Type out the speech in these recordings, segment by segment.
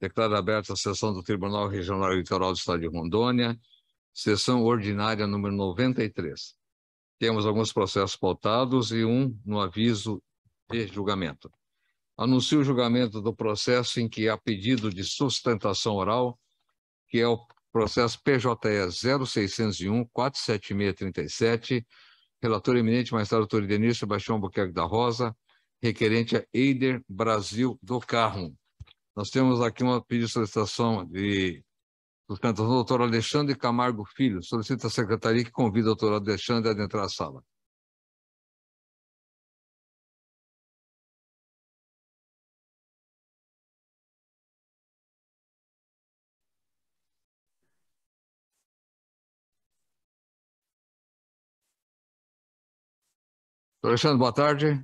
Declaro aberta a sessão do Tribunal Regional Eleitoral do Estado de Rondônia, sessão ordinária número 93. Temos alguns processos pautados e um no aviso de julgamento. Anuncio o julgamento do processo em que há pedido de sustentação oral, que é o processo PJE 0601-47637, relator eminente, magistrado doutor Denir Sebastião Albuquerque da Rosa, requerente a Eider Brasil do Carmo. Nós temos aqui uma pedido de solicitação de sustentação do doutor Alexandre Camargo Filho. Solicita a secretaria que convida o doutor Alexandre a adentrar a sala. Doutor Alexandre, boa tarde.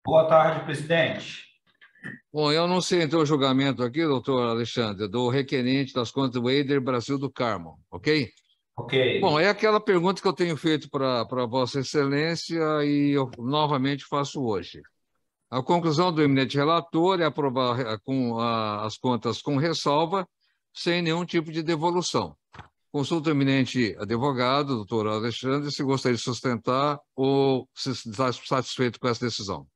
Boa tarde, presidente. Bom, eu não sei então o julgamento aqui, doutor Alexandre, do requerente das contas do Eider Brasil do Carmo, ok? Ok. Bom, é aquela pergunta que eu tenho feito para Vossa Excelência e eu novamente faço hoje. A conclusão do eminente relator é aprovar as contas com ressalva, sem nenhum tipo de devolução. Consulta o eminente advogado, doutor Alexandre, se gostaria de sustentar ou se está satisfeito com essa decisão.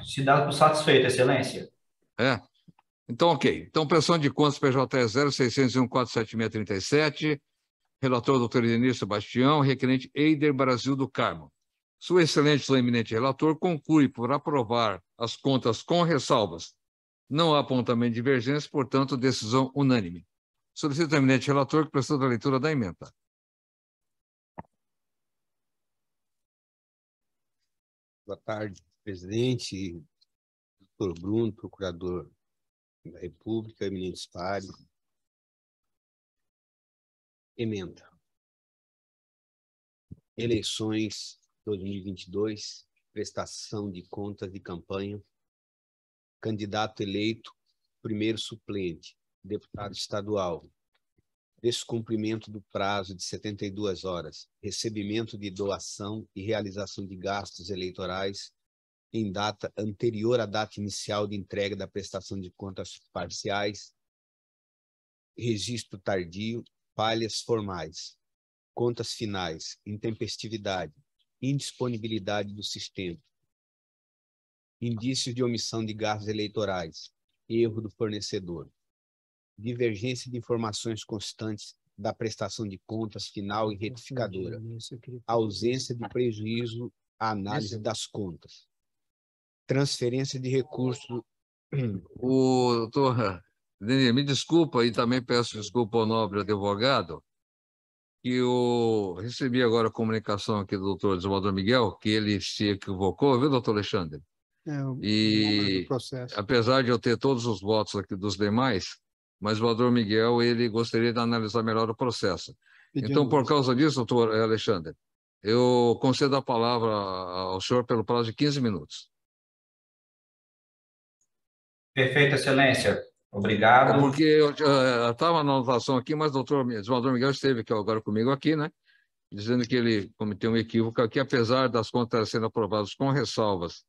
Se dá por satisfeito, excelência. É? Então, ok. Então, prestação de contas PJE 0601-47637, relator doutor Denir Sebastião, requerente Eider Brasil do Carmo. Sua excelente e eminente relator conclui por aprovar as contas com ressalvas. Não há apontamento de divergência, portanto, decisão unânime. Solicito ao eminente relator que prestou a leitura da emenda. Boa tarde, presidente, doutor Bruno, procurador da República, eminente Spari. Emenda. Eleições 2022, prestação de contas de campanha, candidato eleito, primeiro suplente, deputado estadual, descumprimento do prazo de 72 horas, recebimento de doação e realização de gastos eleitorais em data anterior à data inicial de entrega da prestação de contas parciais, registro tardio, falhas formais, contas finais, intempestividade, indisponibilidade do sistema, indícios de omissão de gastos eleitorais, erro do fornecedor, divergência de informações constantes da prestação de contas final e retificadora, ausência de prejuízo à análise das contas, transferência de recursos. O doutor Denir, me desculpa e também peço desculpa ao nobre advogado, que eu recebi agora a comunicação aqui do doutor Desamador Miguel, que ele se equivocou, viu, doutor Alexandre? E apesar de eu ter todos os votos aqui dos demais, mas o Desamador Miguel, ele gostaria de analisar melhor o processo. Então, por causa disso, doutor Alexandre, eu concedo a palavra ao senhor pelo prazo de 15 minutos. Perfeito, excelência. Obrigado. É porque eu estava na anotação aqui, mas o doutor Desamador Miguel esteve aqui agora comigo aqui, né? Dizendo que ele cometeu um equívoco aqui, apesar das contas sendo aprovadas com ressalvas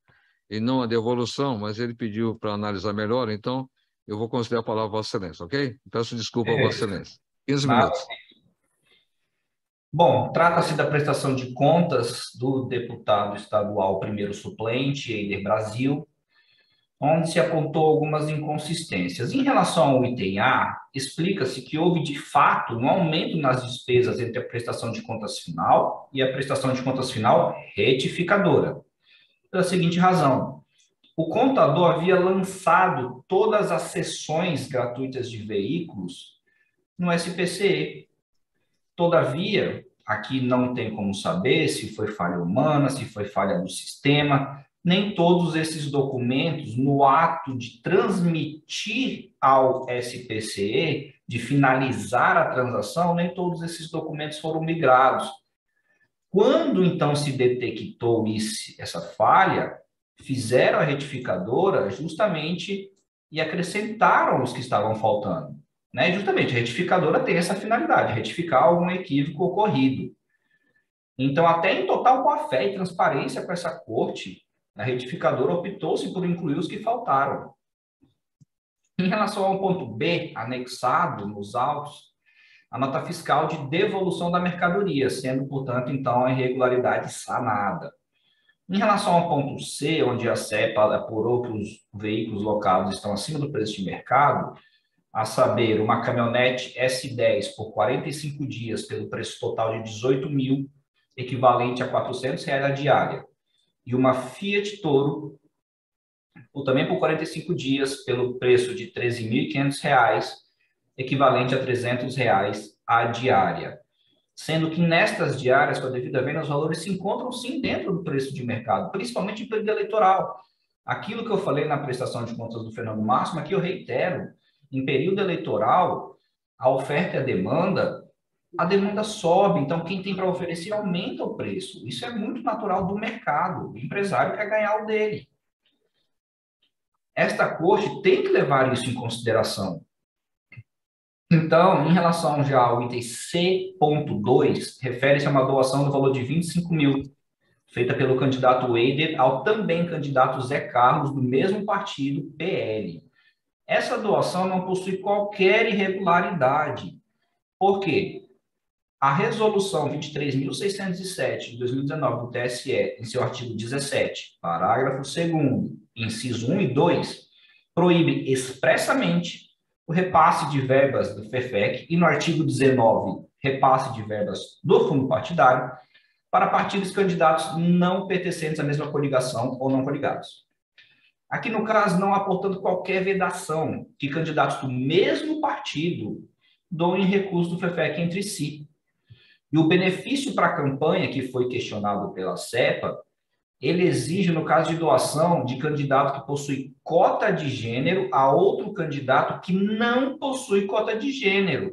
e não a devolução, mas ele pediu para analisar melhor, então eu vou conceder a palavra a Vossa Excelência, ok? Peço desculpa a Vossa Excelência. 15 minutos. Bom, trata-se da prestação de contas do deputado estadual primeiro suplente, Eider Brasil, onde se apontou algumas inconsistências. Em relação ao item A, explica-se que houve, de fato, um aumento nas despesas entre a prestação de contas final e a prestação de contas final retificadora. Pela seguinte razão: o contador havia lançado todas as sessões gratuitas de veículos no SPCE. Todavia, aqui não tem como saber se foi falha humana, se foi falha do sistema. Nem todos esses documentos, no ato de transmitir ao SPCE, de finalizar a transação, nem todos esses documentos foram migrados. Quando, então, se detectou essa falha, fizeram a retificadora justamente e acrescentaram os que estavam faltando. Né? Justamente, a retificadora tem essa finalidade, retificar algum equívoco ocorrido. Então, até em total boa-fé e transparência com essa corte, a retificadora optou-se por incluir os que faltaram. Em relação ao ponto B, anexado nos autos, a nota fiscal de devolução da mercadoria, sendo, portanto, então, a irregularidade sanada. Em relação ao ponto C, onde a CEPA apurou que os veículos locados estão acima do preço de mercado, a saber, uma caminhonete S10 por 45 dias pelo preço total de 18 mil, equivalente a R$ 400 a diária, e uma Fiat Toro também por 45 dias pelo preço de R$ 13.500, equivalente a R$ 300 a diária. Sendo que nestas diárias, com a devida venda, os valores se encontram sim dentro do preço de mercado, principalmente em período eleitoral. Aquilo que eu falei na prestação de contas do Fernando Máximo, aqui eu reitero, em período eleitoral, a oferta e a demanda sobe, então quem tem para oferecer aumenta o preço. Isso é muito natural do mercado, o empresário quer ganhar o dele. Esta corte tem que levar isso em consideração. Então, em relação já ao item C.2, refere-se a uma doação do valor de 25 mil, feita pelo candidato Eider ao também candidato Zé Carlos, do mesmo partido, PL. Essa doação não possui qualquer irregularidade. Por quê? A resolução 23.607 de 2019 do TSE, em seu artigo 17, parágrafo 2º, inciso 1 e 2, proíbe expressamente o repasse de verbas do FEFEC e no artigo 19, repasse de verbas do fundo partidário para partidos candidatos não pertencentes à mesma coligação ou não coligados. Aqui, no caso, não há, portanto, qualquer vedação que candidatos do mesmo partido doem recursos do FEFEC entre si. E o benefício para a campanha, que foi questionado pela CEPA, ele exige, no caso de doação, de candidato que possui cota de gênero a outro candidato que não possui cota de gênero,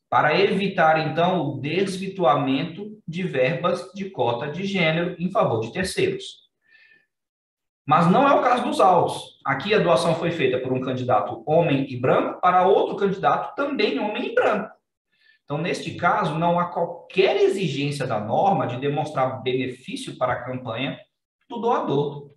para evitar, então, o desvirtuamento de verbas de cota de gênero em favor de terceiros. Mas não é o caso dos autos. Aqui a doação foi feita por um candidato homem e branco para outro candidato também homem e branco. Então, neste caso, não há qualquer exigência da norma de demonstrar benefício para a campanha do doador.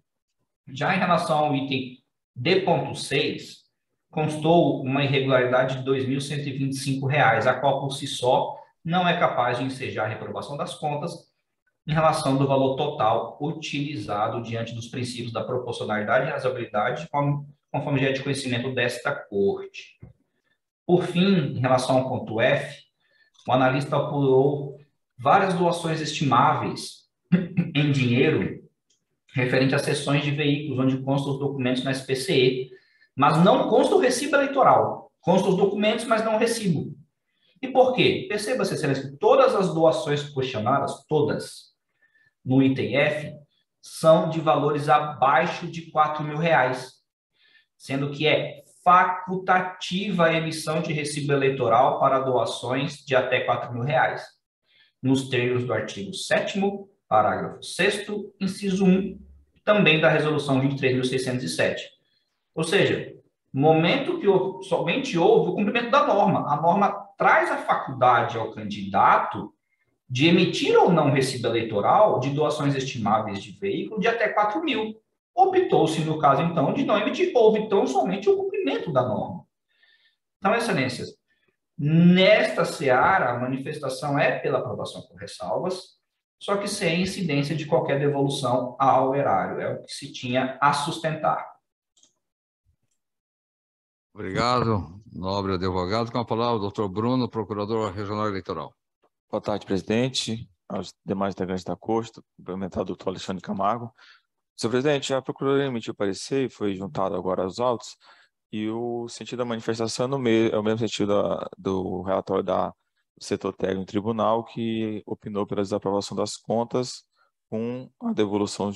Já em relação ao item D.6, constou uma irregularidade de R$ 2.125, a qual, por si só, não é capaz de ensejar a reprovação das contas em relação do valor total utilizado diante dos princípios da proporcionalidade e razoabilidade, conforme já é de conhecimento desta Corte. Por fim, em relação ao ponto F, o analista apurou várias doações estimáveis em dinheiro referente a cessões de veículos, onde constam os documentos na SPCE, mas não consta o recibo eleitoral. Consta os documentos, mas não o recibo. E por quê? Perceba, excelência, que todas as doações questionadas, todas, no item F, são de valores abaixo de R$ 4.000, sendo que é facultativa a emissão de recibo eleitoral para doações de até R$ 4.000, nos termos do artigo 7º, parágrafo 6º, inciso 1, também da resolução 23.607. Ou seja, no momento que somente houve o cumprimento da norma, a norma traz a faculdade ao candidato de emitir ou não recibo eleitoral de doações estimáveis de veículo de até R$ 4.000. Optou-se, no caso, então, de não emitir, houve, então, somente o cumprimento da norma. Então, excelências, nesta seara, a manifestação é pela aprovação com ressalvas, só que sem incidência de qualquer devolução ao erário. É o que se tinha a sustentar. Obrigado, nobre advogado. Com a palavra, o doutor Bruno, procurador regional eleitoral. Boa tarde, presidente, aos demais integrantes da Corte, cumprimentar o doutor Alexandre Camargo. Senhor presidente, a Procuradoria emitiu parecer e foi juntado agora aos autos, e o sentido da manifestação é o mesmo sentido do relatório do setor técnico do tribunal, que opinou pela desaprovação das contas com a devolução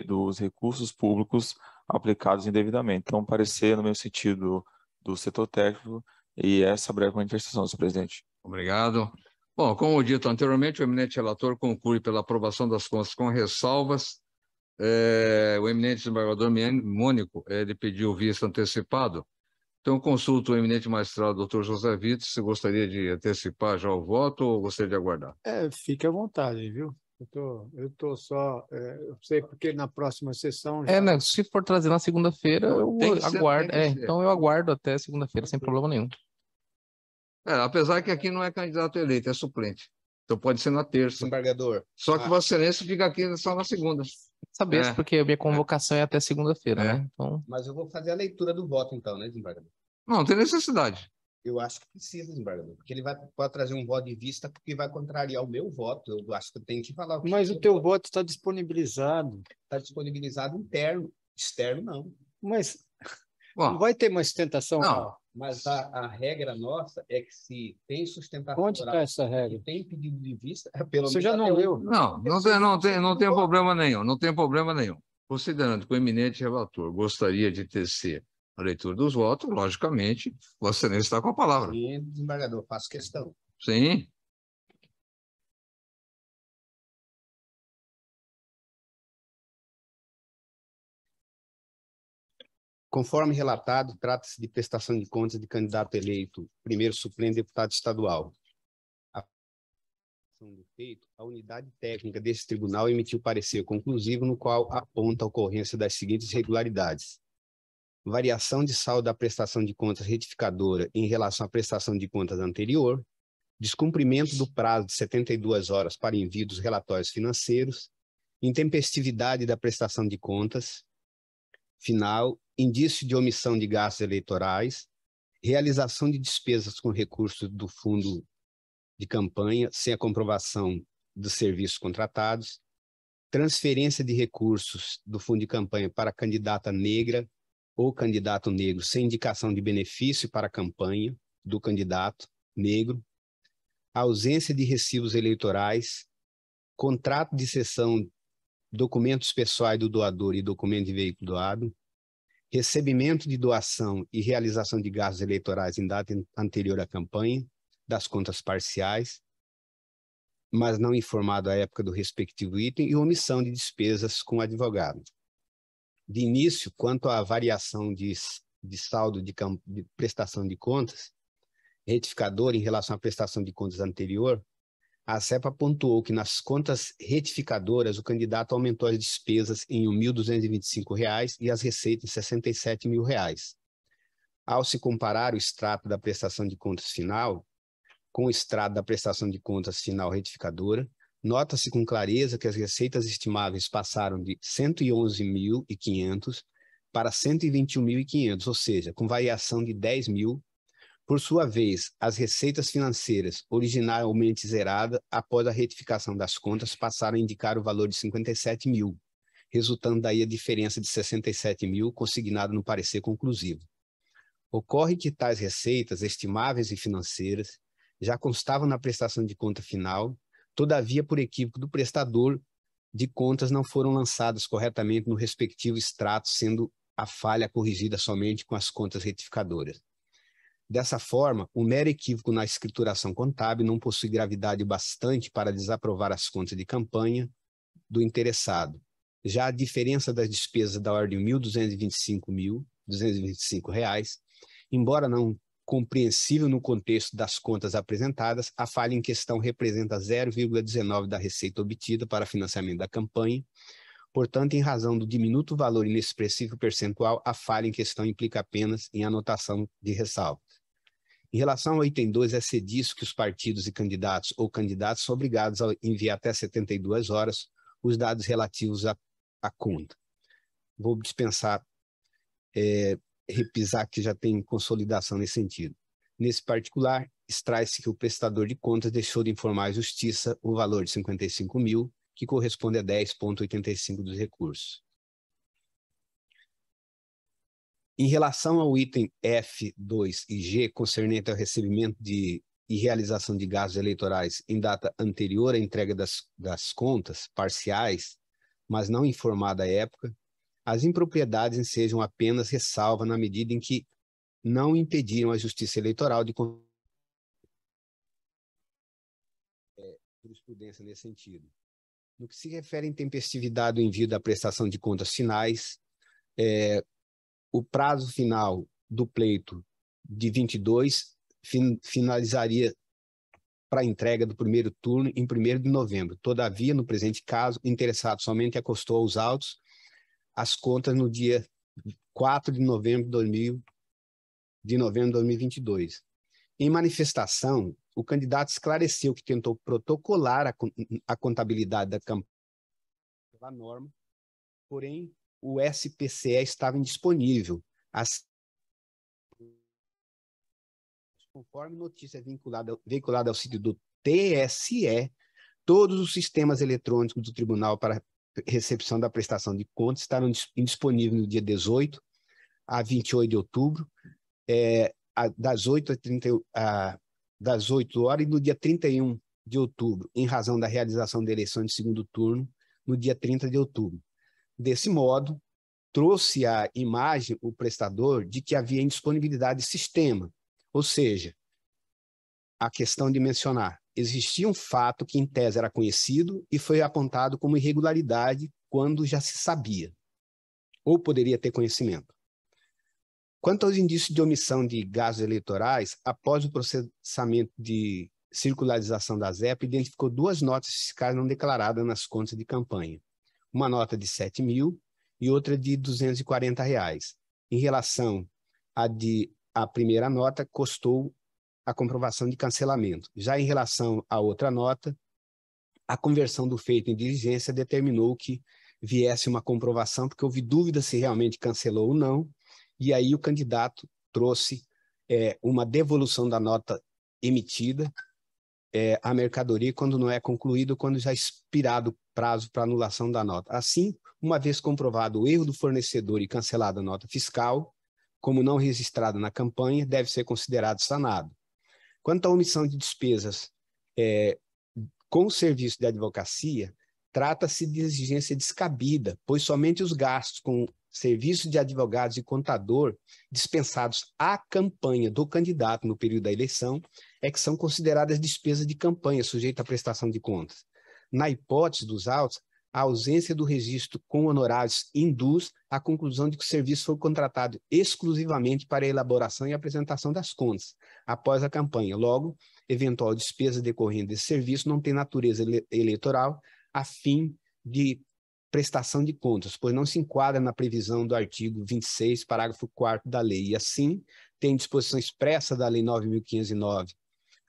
dos recursos públicos aplicados indevidamente. Então, parecer no mesmo sentido do setor técnico e essa breve manifestação, senhor presidente. Obrigado. Bom, como dito anteriormente, o eminente relator conclui pela aprovação das contas com ressalvas. O eminente desembargador Mônico, ele pediu vista antecipado. Então, consulto o eminente magistrado doutor José Vitor, se gostaria de antecipar já o voto ou gostaria de aguardar. Fique à vontade, viu? Eu tô só, eu sei porque na próxima sessão É, já... né? Se for trazer na segunda-feira, eu Tem que ser, aguardo. tem que ser. Então eu aguardo até segunda-feira, sem problema nenhum. Apesar que aqui não é candidato eleito, é suplente. Então pode ser na terça. Desembargador, Só que Vossa Excelência fica aqui só na segunda. Saber, É. porque a minha convocação é até segunda-feira, É. né? Então, mas eu vou fazer a leitura do voto, então, né, desembargador? Não tem necessidade. Eu acho que precisa, desembargador, porque ele pode trazer um voto de vista porque vai contrariar o meu voto. Eu acho que eu tenho que falar. Mas o teu voto está disponibilizado. Está disponibilizado interno, externo não. Mas Bom, não vai ter uma sustentação não. oral. Mas a regra nossa é que se tem sustentação Onde oral está essa e regra? tem pedido de vista, pelo Você menos já não até o- leu? Não tem problema nenhum. Não tem problema nenhum. Considerando que o eminente relator gostaria de tecer a leitura dos votos, logicamente, Vossa Excelência está com a palavra. Sim, desembargador, faço questão. Sim. Conforme relatado, trata-se de prestação de contas de candidato eleito, primeiro suplente deputado estadual. Do feito, a unidade técnica desse tribunal emitiu parecer conclusivo no qual aponta a ocorrência das seguintes irregularidades: variação de saldo da prestação de contas retificadora em relação à prestação de contas anterior, descumprimento do prazo de 72 horas para envio dos relatórios financeiros, intempestividade da prestação de contas final, indício de omissão de gastos eleitorais, realização de despesas com recursos do fundo de campanha sem a comprovação dos serviços contratados, transferência de recursos do fundo de campanha para candidata negra ou candidato negro sem indicação de benefício para a campanha do candidato negro, ausência de recibos eleitorais, contrato de cessão, documentos pessoais do doador e documento de veículo doado, recebimento de doação e realização de gastos eleitorais em data anterior à campanha, das contas parciais, mas não informado à época do respectivo item, e omissão de despesas com advogado. De início, quanto à variação de saldo de prestação de contas, retificador em relação à prestação de contas anterior, a CEPA pontuou que nas contas retificadoras o candidato aumentou as despesas em R$ 1.225 e as receitas em R$ 67.000. Ao se comparar o extrato da prestação de contas final com o extrato da prestação de contas final retificadora, nota-se com clareza que as receitas estimáveis passaram de R$ 111.500 para R$ 121.500, ou seja, com variação de R$ 10.000. Por sua vez, as receitas financeiras, originalmente zeradas, após a retificação das contas, passaram a indicar o valor de R$ 57.000, resultando daí a diferença de R$ 67.000 consignado no parecer conclusivo. Ocorre que tais receitas estimáveis e financeiras já constavam na prestação de conta final, todavia, por equívoco do prestador de contas, não foram lançadas corretamente no respectivo extrato, sendo a falha corrigida somente com as contas retificadoras. Dessa forma, o mero equívoco na escrituração contábil não possui gravidade bastante para desaprovar as contas de campanha do interessado. Já a diferença das despesas da ordem de R$ 1.225, embora não compreensível no contexto das contas apresentadas, a falha em questão representa 0,19% da receita obtida para financiamento da campanha. Portanto, em razão do diminuto valor inexpressivo percentual, a falha em questão implica apenas em anotação de ressalva. Em relação ao item 2, é ser disso que os partidos e candidatos ou candidatos são obrigados a enviar até 72 horas os dados relativos à conta. Vou dispensar, repisar que já tem consolidação nesse sentido. Nesse particular, extrai-se que o prestador de contas deixou de informar à Justiça o valor de R$ 55.000, que corresponde a 10,85% dos recursos. Em relação ao item F, 2 e G, concernente ao recebimento e realização de gastos eleitorais em data anterior à entrega das contas parciais, mas não informada à época, as impropriedades ensejam apenas ressalva na medida em que não impediram a Justiça Eleitoral de jurisprudência nesse sentido. No que se refere à intempestividade do envio da prestação de contas finais, o prazo final do pleito de 22 finalizaria para a entrega do primeiro turno em 1º de novembro. Todavia, no presente caso, o interessado somente acostou aos autos as contas no dia 4 de novembro de 2022. Em manifestação, o candidato esclareceu que tentou protocolar a contabilidade da campanha pela norma, porém, o SPCE estava indisponível. Conforme notícia veiculada ao sítio do TSE, todos os sistemas eletrônicos do Tribunal para recepção da prestação de contas estarão indisponíveis no dia 18 a 28 de outubro, das 8 horas, e no dia 31 de outubro, em razão da realização da eleição de segundo turno, no dia 30 de outubro. Desse modo, trouxe à imagem o prestador de que havia indisponibilidade de sistema, ou seja, a questão de mencionar, existia um fato que em tese era conhecido e foi apontado como irregularidade quando já se sabia, ou poderia ter conhecimento. Quanto aos indícios de omissão de gastos eleitorais, após o processamento de circularização da ZEP, identificou 2 notas fiscais não declaradas nas contas de campanha. Uma nota de R$ 7.000 e outra de R$ 240. Em relação à primeira nota, custou a comprovação de cancelamento. Já em relação à outra nota, a conversão do feito em diligência determinou que viesse uma comprovação, porque houve dúvida se realmente cancelou ou não, e aí o candidato trouxe uma devolução da nota emitida à mercadoria quando não é concluído, quando já expirado o prazo para anulação da nota. Assim, uma vez comprovado o erro do fornecedor e cancelada a nota fiscal, como não registrada na campanha, deve ser considerado sanado. Quanto à omissão de despesas com o serviço de advocacia, trata-se de exigência descabida, pois somente os gastos com serviço de advogados e contador dispensados à campanha do candidato no período da eleição é que são consideradas despesas de campanha sujeita à prestação de contas. Na hipótese dos autos, a ausência do registro com honorários induz à conclusão de que o serviço foi contratado exclusivamente para a elaboração e apresentação das contas após a campanha. Logo, eventual despesa decorrente desse serviço não tem natureza eleitoral a fim de prestação de contas, pois não se enquadra na previsão do artigo 26, parágrafo 4º da lei, e assim tem disposição expressa da Lei 9.509,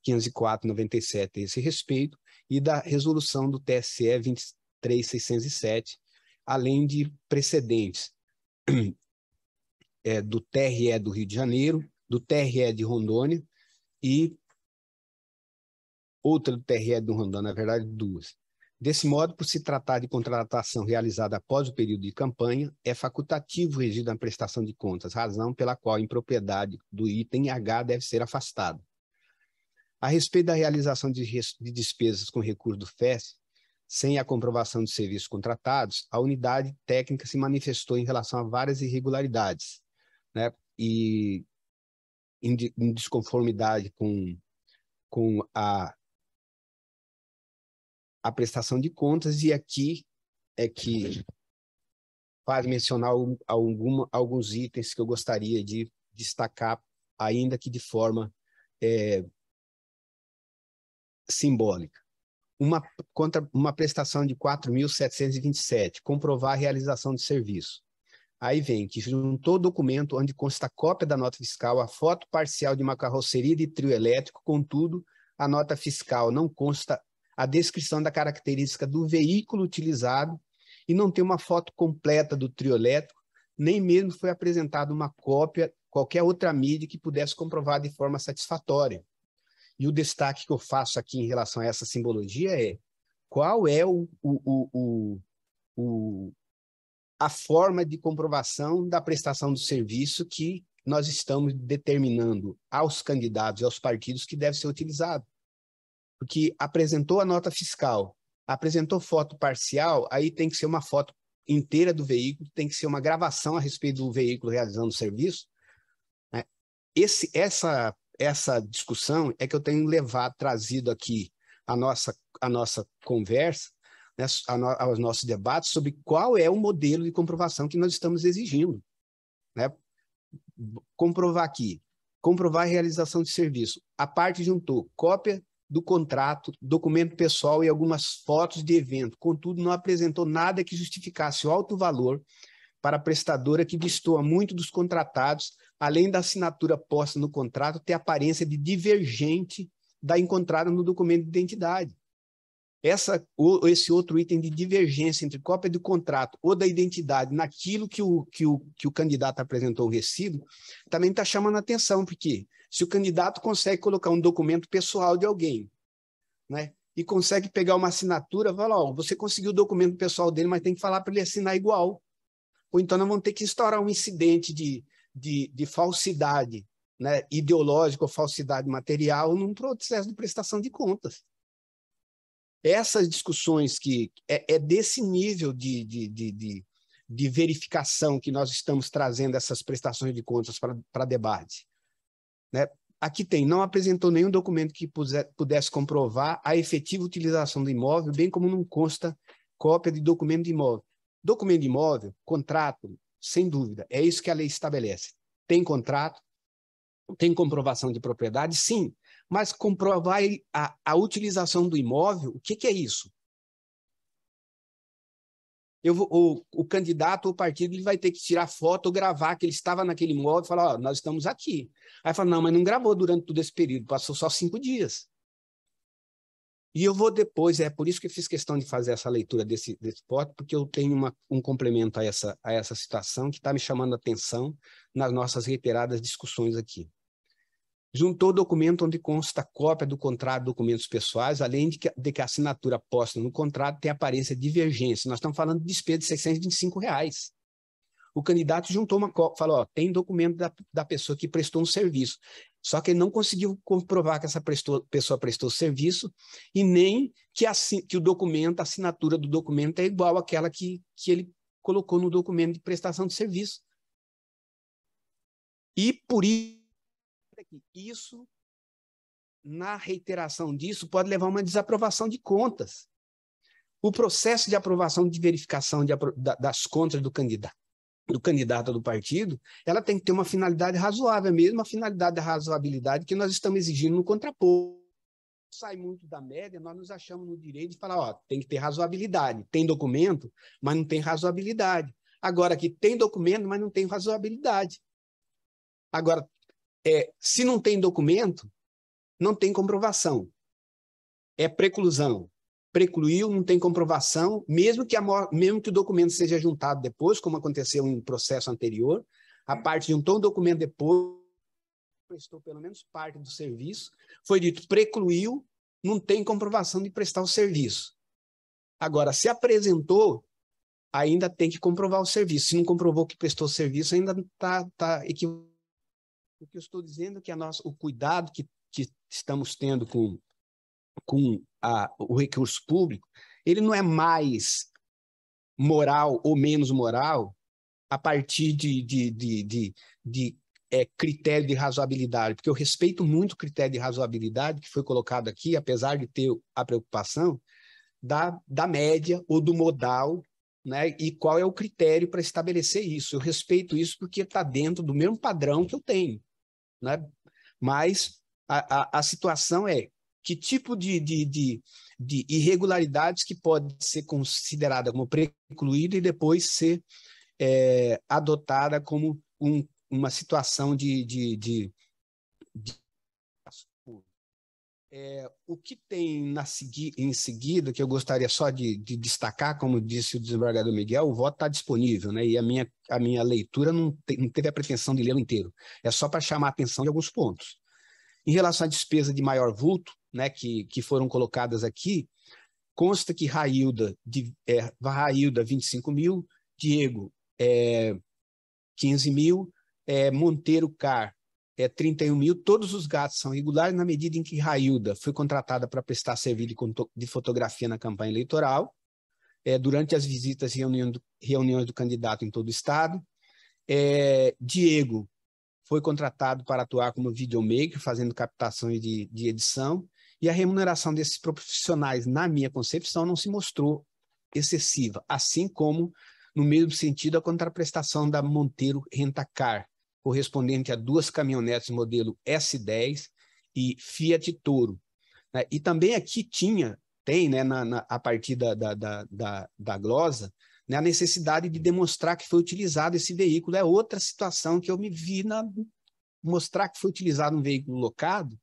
504/97 a esse respeito, e da resolução do TSE 23.607, além de precedentes do TRE do Rio de Janeiro, do TRE de Rondônia e outra do TRE de Rondônia, na verdade, 2. Desse modo, por se tratar de contratação realizada após o período de campanha, é facultativo o regime da prestação de contas, razão pela qual a impropriedade do item H deve ser afastada. A respeito da realização de despesas com recurso do FES, sem a comprovação de serviços contratados, a unidade técnica se manifestou em relação a várias irregularidades, né, e em desconformidade com a prestação de contas, e aqui é que faz mencionar alguns itens que eu gostaria de destacar, ainda que de forma simbólica. Uma prestação de R$ 4.727, comprovar a realização de serviço. Aí vem que juntou documento onde consta a cópia da nota fiscal, a foto parcial de uma carroceria de trio elétrico, contudo, a nota fiscal não consta a descrição da característica do veículo utilizado e não tem uma foto completa do trio elétrico, nem mesmo foi apresentada uma cópia, qualquer outra mídia que pudesse comprovar de forma satisfatória. E o destaque que eu faço aqui em relação a essa simbologia é qual é a forma de comprovação da prestação do serviço que nós estamos determinando aos candidatos e aos partidos que deve ser utilizado. Porque apresentou a nota fiscal, apresentou foto parcial, aí tem que ser uma foto inteira do veículo, tem que ser uma gravação a respeito do veículo realizando o serviço. Né? Essa discussão é que eu tenho trazido aqui a nossa conversa, né, aos nossos debates sobre qual é o modelo de comprovação que nós estamos exigindo. Né? Comprovar a realização de serviço. A parte juntou cópia do contrato, documento pessoal e algumas fotos de evento. Contudo, não apresentou nada que justificasse o alto valor para a prestadora que destoa muito dos contratados, além da assinatura posta no contrato ter aparência de divergente da encontrada no documento de identidade. Esse outro item de divergência entre cópia do contrato ou da identidade naquilo que o candidato apresentou o recibo, também está chamando a atenção, porque se o candidato consegue colocar um documento pessoal de alguém, né, e consegue pegar uma assinatura, fala, ó, você conseguiu o documento pessoal dele, mas tem que falar para ele assinar igual. Ou então nós vamos ter que instaurar um incidente de falsidade, né, ideológica ou falsidade material num processo de prestação de contas. Essas discussões que é desse nível de verificação que nós estamos trazendo essas prestações de contas para debate. Né? Aqui não apresentou nenhum documento que pudesse comprovar a efetiva utilização do imóvel, bem como não consta cópia de documento de imóvel. Documento de imóvel, contrato, sem dúvida, é isso que a lei estabelece. Tem contrato, tem comprovação de propriedade, sim, mas comprovar a utilização do imóvel, o que é isso? O candidato ou partido ele vai ter que tirar foto ou gravar que ele estava naquele imóvel e falar, ó, nós estamos aqui. Aí fala, não, mas não gravou durante todo esse período, passou só 5 dias. E eu vou depois, é por isso que eu fiz questão de fazer essa leitura desse ponto, porque eu tenho um complemento a essa situação que está me chamando a atenção nas nossas reiteradas discussões aqui. Juntou documento onde consta cópia do contrato, documentos pessoais, além de que a assinatura posta no contrato tem aparência de divergência. Nós estamos falando de despesa de R$625. O candidato juntou uma cópia, falou, ó, tem documento da pessoa que prestou um serviço. Só que ele não conseguiu comprovar que essa pessoa prestou serviço e nem que o documento, a assinatura do documento é igual àquela que ele colocou no documento de prestação de serviço. E por isso, na reiteração disso, pode levar a uma desaprovação de contas. O processo de aprovação de verificação das contas do candidato do partido, ela tem que ter uma finalidade razoável, a mesma finalidade da razoabilidade que nós estamos exigindo no contraposto. Sai muito da média, nós nos achamos no direito de falar, ó, tem que ter razoabilidade. Tem documento, mas não tem razoabilidade. Agora, que tem documento, mas não tem razoabilidade. Agora, se não tem documento, não tem comprovação. É preclusão. Precluiu, não tem comprovação, mesmo que o documento seja juntado depois, como aconteceu em processo anterior, a parte juntou um documento depois, prestou pelo menos parte do serviço, foi dito precluiu, não tem comprovação de prestar o serviço. Agora, se apresentou, ainda tem que comprovar o serviço. Se não comprovou que prestou o serviço, ainda está equivocado. O que eu estou dizendo é que o cuidado que estamos tendo com o recurso público, ele não é mais moral ou menos moral a partir de critério de razoabilidade, porque eu respeito muito o critério de razoabilidade que foi colocado aqui, apesar de ter a preocupação da média ou do modal, né? E qual é o critério para estabelecer isso. Eu respeito isso porque está dentro do mesmo padrão que eu tenho, né? Mas a situação é que tipo de irregularidades que pode ser considerada como precluída e depois ser adotada como uma situação o que tem em seguida, que eu gostaria só de destacar, como disse o desembargador Miguel, o voto está disponível, né? E a minha leitura não teve a pretensão de lê-lo inteiro. É só para chamar a atenção de alguns pontos. Em relação à despesa de maior vulto, né, que foram colocadas aqui, consta que Railda 25 mil, Diego 15 mil, Monteiro Car 31 mil, todos os gastos são regulares na medida em que Railda foi contratada para prestar serviço de fotografia na campanha eleitoral, durante as visitas e reuniões do candidato em todo o estado. Diego foi contratado para atuar como videomaker, fazendo captações de edição, e a remuneração desses profissionais, na minha concepção, não se mostrou excessiva, assim como, no mesmo sentido, a contraprestação da Monteiro Rentacar, correspondente a 2 caminhonetes modelo S10 e Fiat Toro. né? E também aqui tem, né, a partir da glosa, né, a necessidade de demonstrar que foi utilizado esse veículo. É outra situação que eu me vi mostrar que foi utilizado um veículo locado,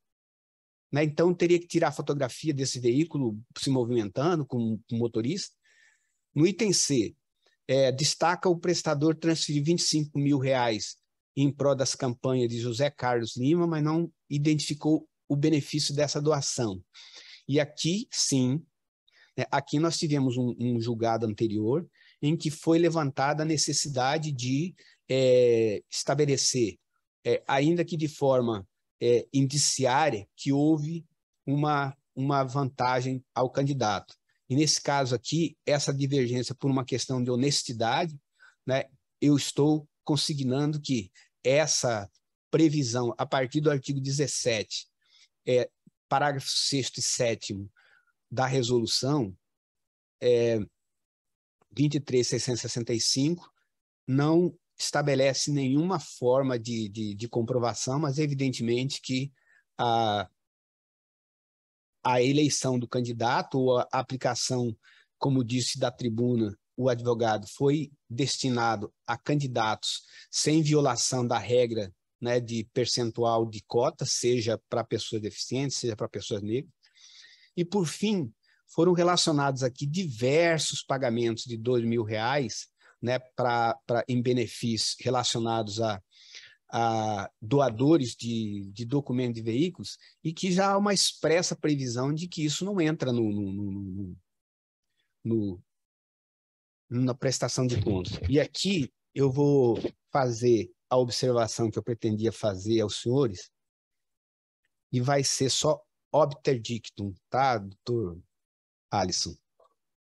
né? Então teria que tirar a fotografia desse veículo se movimentando com o motorista. No item C, destaca o prestador transferir R$25 mil em prol das campanhas de José Carlos Lima, mas não identificou o benefício dessa doação. E aqui, sim, né, aqui nós tivemos um julgado anterior em que foi levantada a necessidade de estabelecer, ainda que de forma indiciária, que houve uma vantagem ao candidato. E nesse caso aqui, essa divergência por uma questão de honestidade, né, eu estou consignando que essa previsão, a partir do artigo 17, parágrafo 6º e 7º da resolução 23.665, não estabelece nenhuma forma de comprovação, mas evidentemente que a eleição do candidato ou a aplicação, como disse da tribuna, o advogado foi destinado a candidatos sem violação da regra, né, de percentual de cota, seja para pessoas deficientes, seja para pessoas negras. E, por fim, foram relacionados aqui diversos pagamentos de R$2 mil, né, em benefícios relacionados a doadores de documento de veículos, e que já há uma expressa previsão de que isso não entra na prestação de contas. E aqui eu vou fazer a observação que eu pretendia fazer aos senhores, e vai ser só obter dictum, tá, doutor Alisson?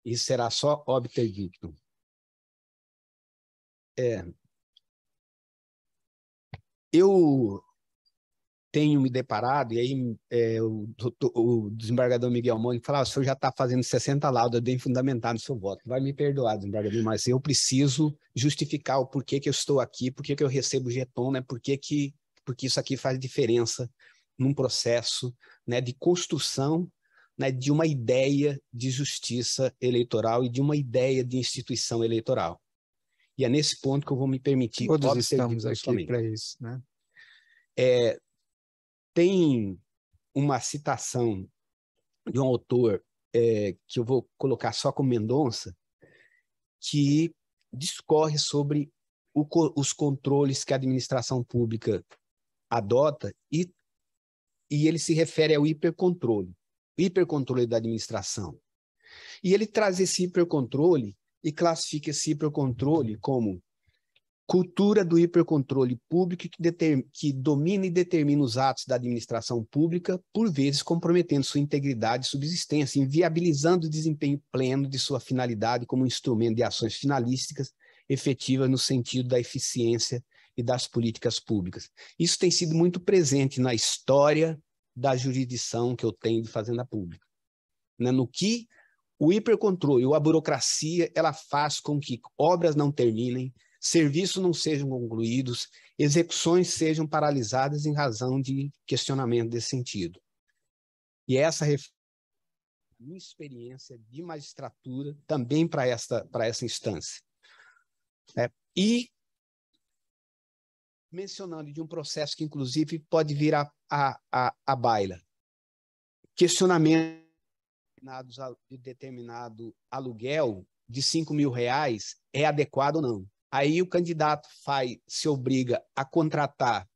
Isso será só obter dictum. Eu tenho me deparado, e aí o desembargador Miguel Mônica fala: o senhor já está fazendo 60 laudas bem fundamentadas no seu voto. Vai me perdoar, desembargador, mas eu preciso justificar o porquê que eu estou aqui, porquê que eu recebo jeton, né? Porque isso aqui faz diferença num processo, né, de construção, né, de uma ideia de justiça eleitoral e de uma ideia de instituição eleitoral. E é nesse ponto que eu vou me permitir... Todos estamos aqui para isso, né? Tem uma citação de um autor que eu vou colocar só como Mendonça, que discorre sobre os controles que a administração pública adota, e ele se refere ao hipercontrole da administração. E ele traz esse hipercontrole e classifica esse hipercontrole como cultura do hipercontrole público que domina e determina os atos da administração pública, por vezes comprometendo sua integridade e subsistência, inviabilizando o desempenho pleno de sua finalidade como instrumento de ações finalísticas efetivas no sentido da eficiência e das políticas públicas. Isso tem sido muito presente na história da jurisdição que eu tenho de fazenda pública, né? No que o hipercontrole ou a burocracia ela faz com que obras não terminem, serviços não sejam concluídos, execuções sejam paralisadas em razão de questionamento desse sentido. E essa minha experiência de magistratura também para essa instância. E mencionando de um processo que, inclusive, pode vir à baila. Questionamento de determinado aluguel de R$5 mil é adequado ou não. Aí o candidato se obriga a contratar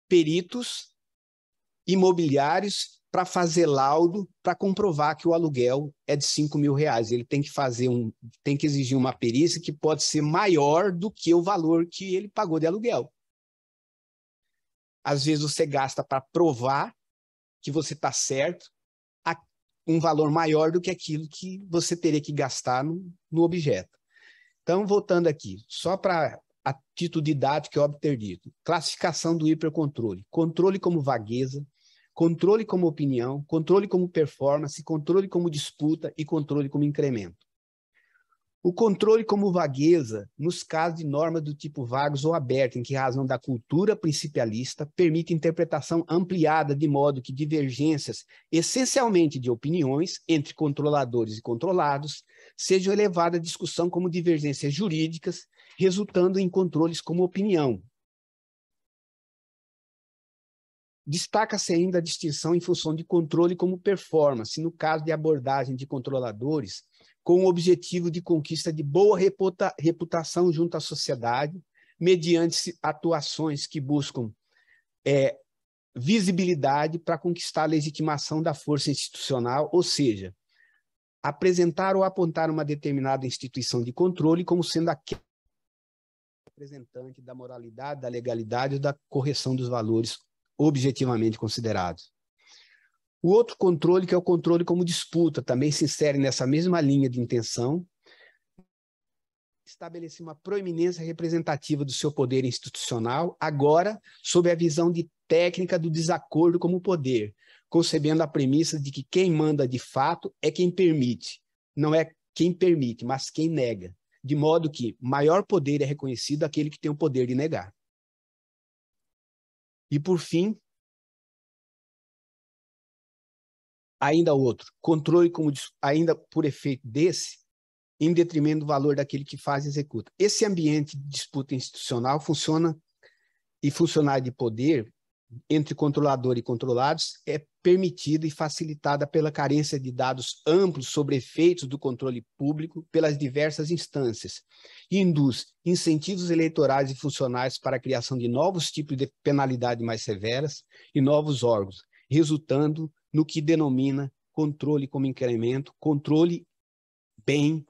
peritos imobiliários para fazer laudo para comprovar que o aluguel é de R$5 mil. Ele tem que exigir uma perícia que pode ser maior do que o valor que ele pagou de aluguel. Às vezes você gasta para provar que você está certo um valor maior do que aquilo que você teria que gastar no objeto. Então, voltando aqui, só para a título didático e obter dito, classificação do hipercontrole: controle como vagueza, controle como opinião, controle como performance, controle como disputa e controle como incremento. O controle como vagueza, nos casos de normas do tipo vagos ou aberta, em que, em razão da cultura principalista, permite interpretação ampliada, de modo que divergências, essencialmente de opiniões, entre controladores e controlados, sejam elevadas à discussão como divergências jurídicas, resultando em controles como opinião. Destaca-se ainda a distinção em função de controle como performance, no caso de abordagem de controladores, com o objetivo de conquista de boa reputação junto à sociedade, mediante atuações que buscam visibilidade para conquistar a legitimação da força institucional, ou seja, apresentar ou apontar uma determinada instituição de controle como sendo aquele representante da moralidade, da legalidade ou da correção dos valores objetivamente considerados. O outro controle, que é o controle como disputa, também se insere nessa mesma linha de intenção, estabelecer uma proeminência representativa do seu poder institucional, agora sob a visão de técnica do desacordo como poder, concebendo a premissa de que quem manda de fato é quem permite, não é quem permite, mas quem nega, de modo que maior poder é reconhecido àquele que tem o poder de negar. E, por fim, ainda outro, controle como, ainda por efeito desse, em detrimento do valor daquele que faz e executa. Esse ambiente de disputa institucional funciona, e funcionário de poder entre controlador e controlados é permitida e facilitada pela carência de dados amplos sobre efeitos do controle público pelas diversas instâncias e induz incentivos eleitorais e funcionais para a criação de novos tipos de penalidade mais severas e novos órgãos, resultando no que denomina controle como incremento. Controle, bem,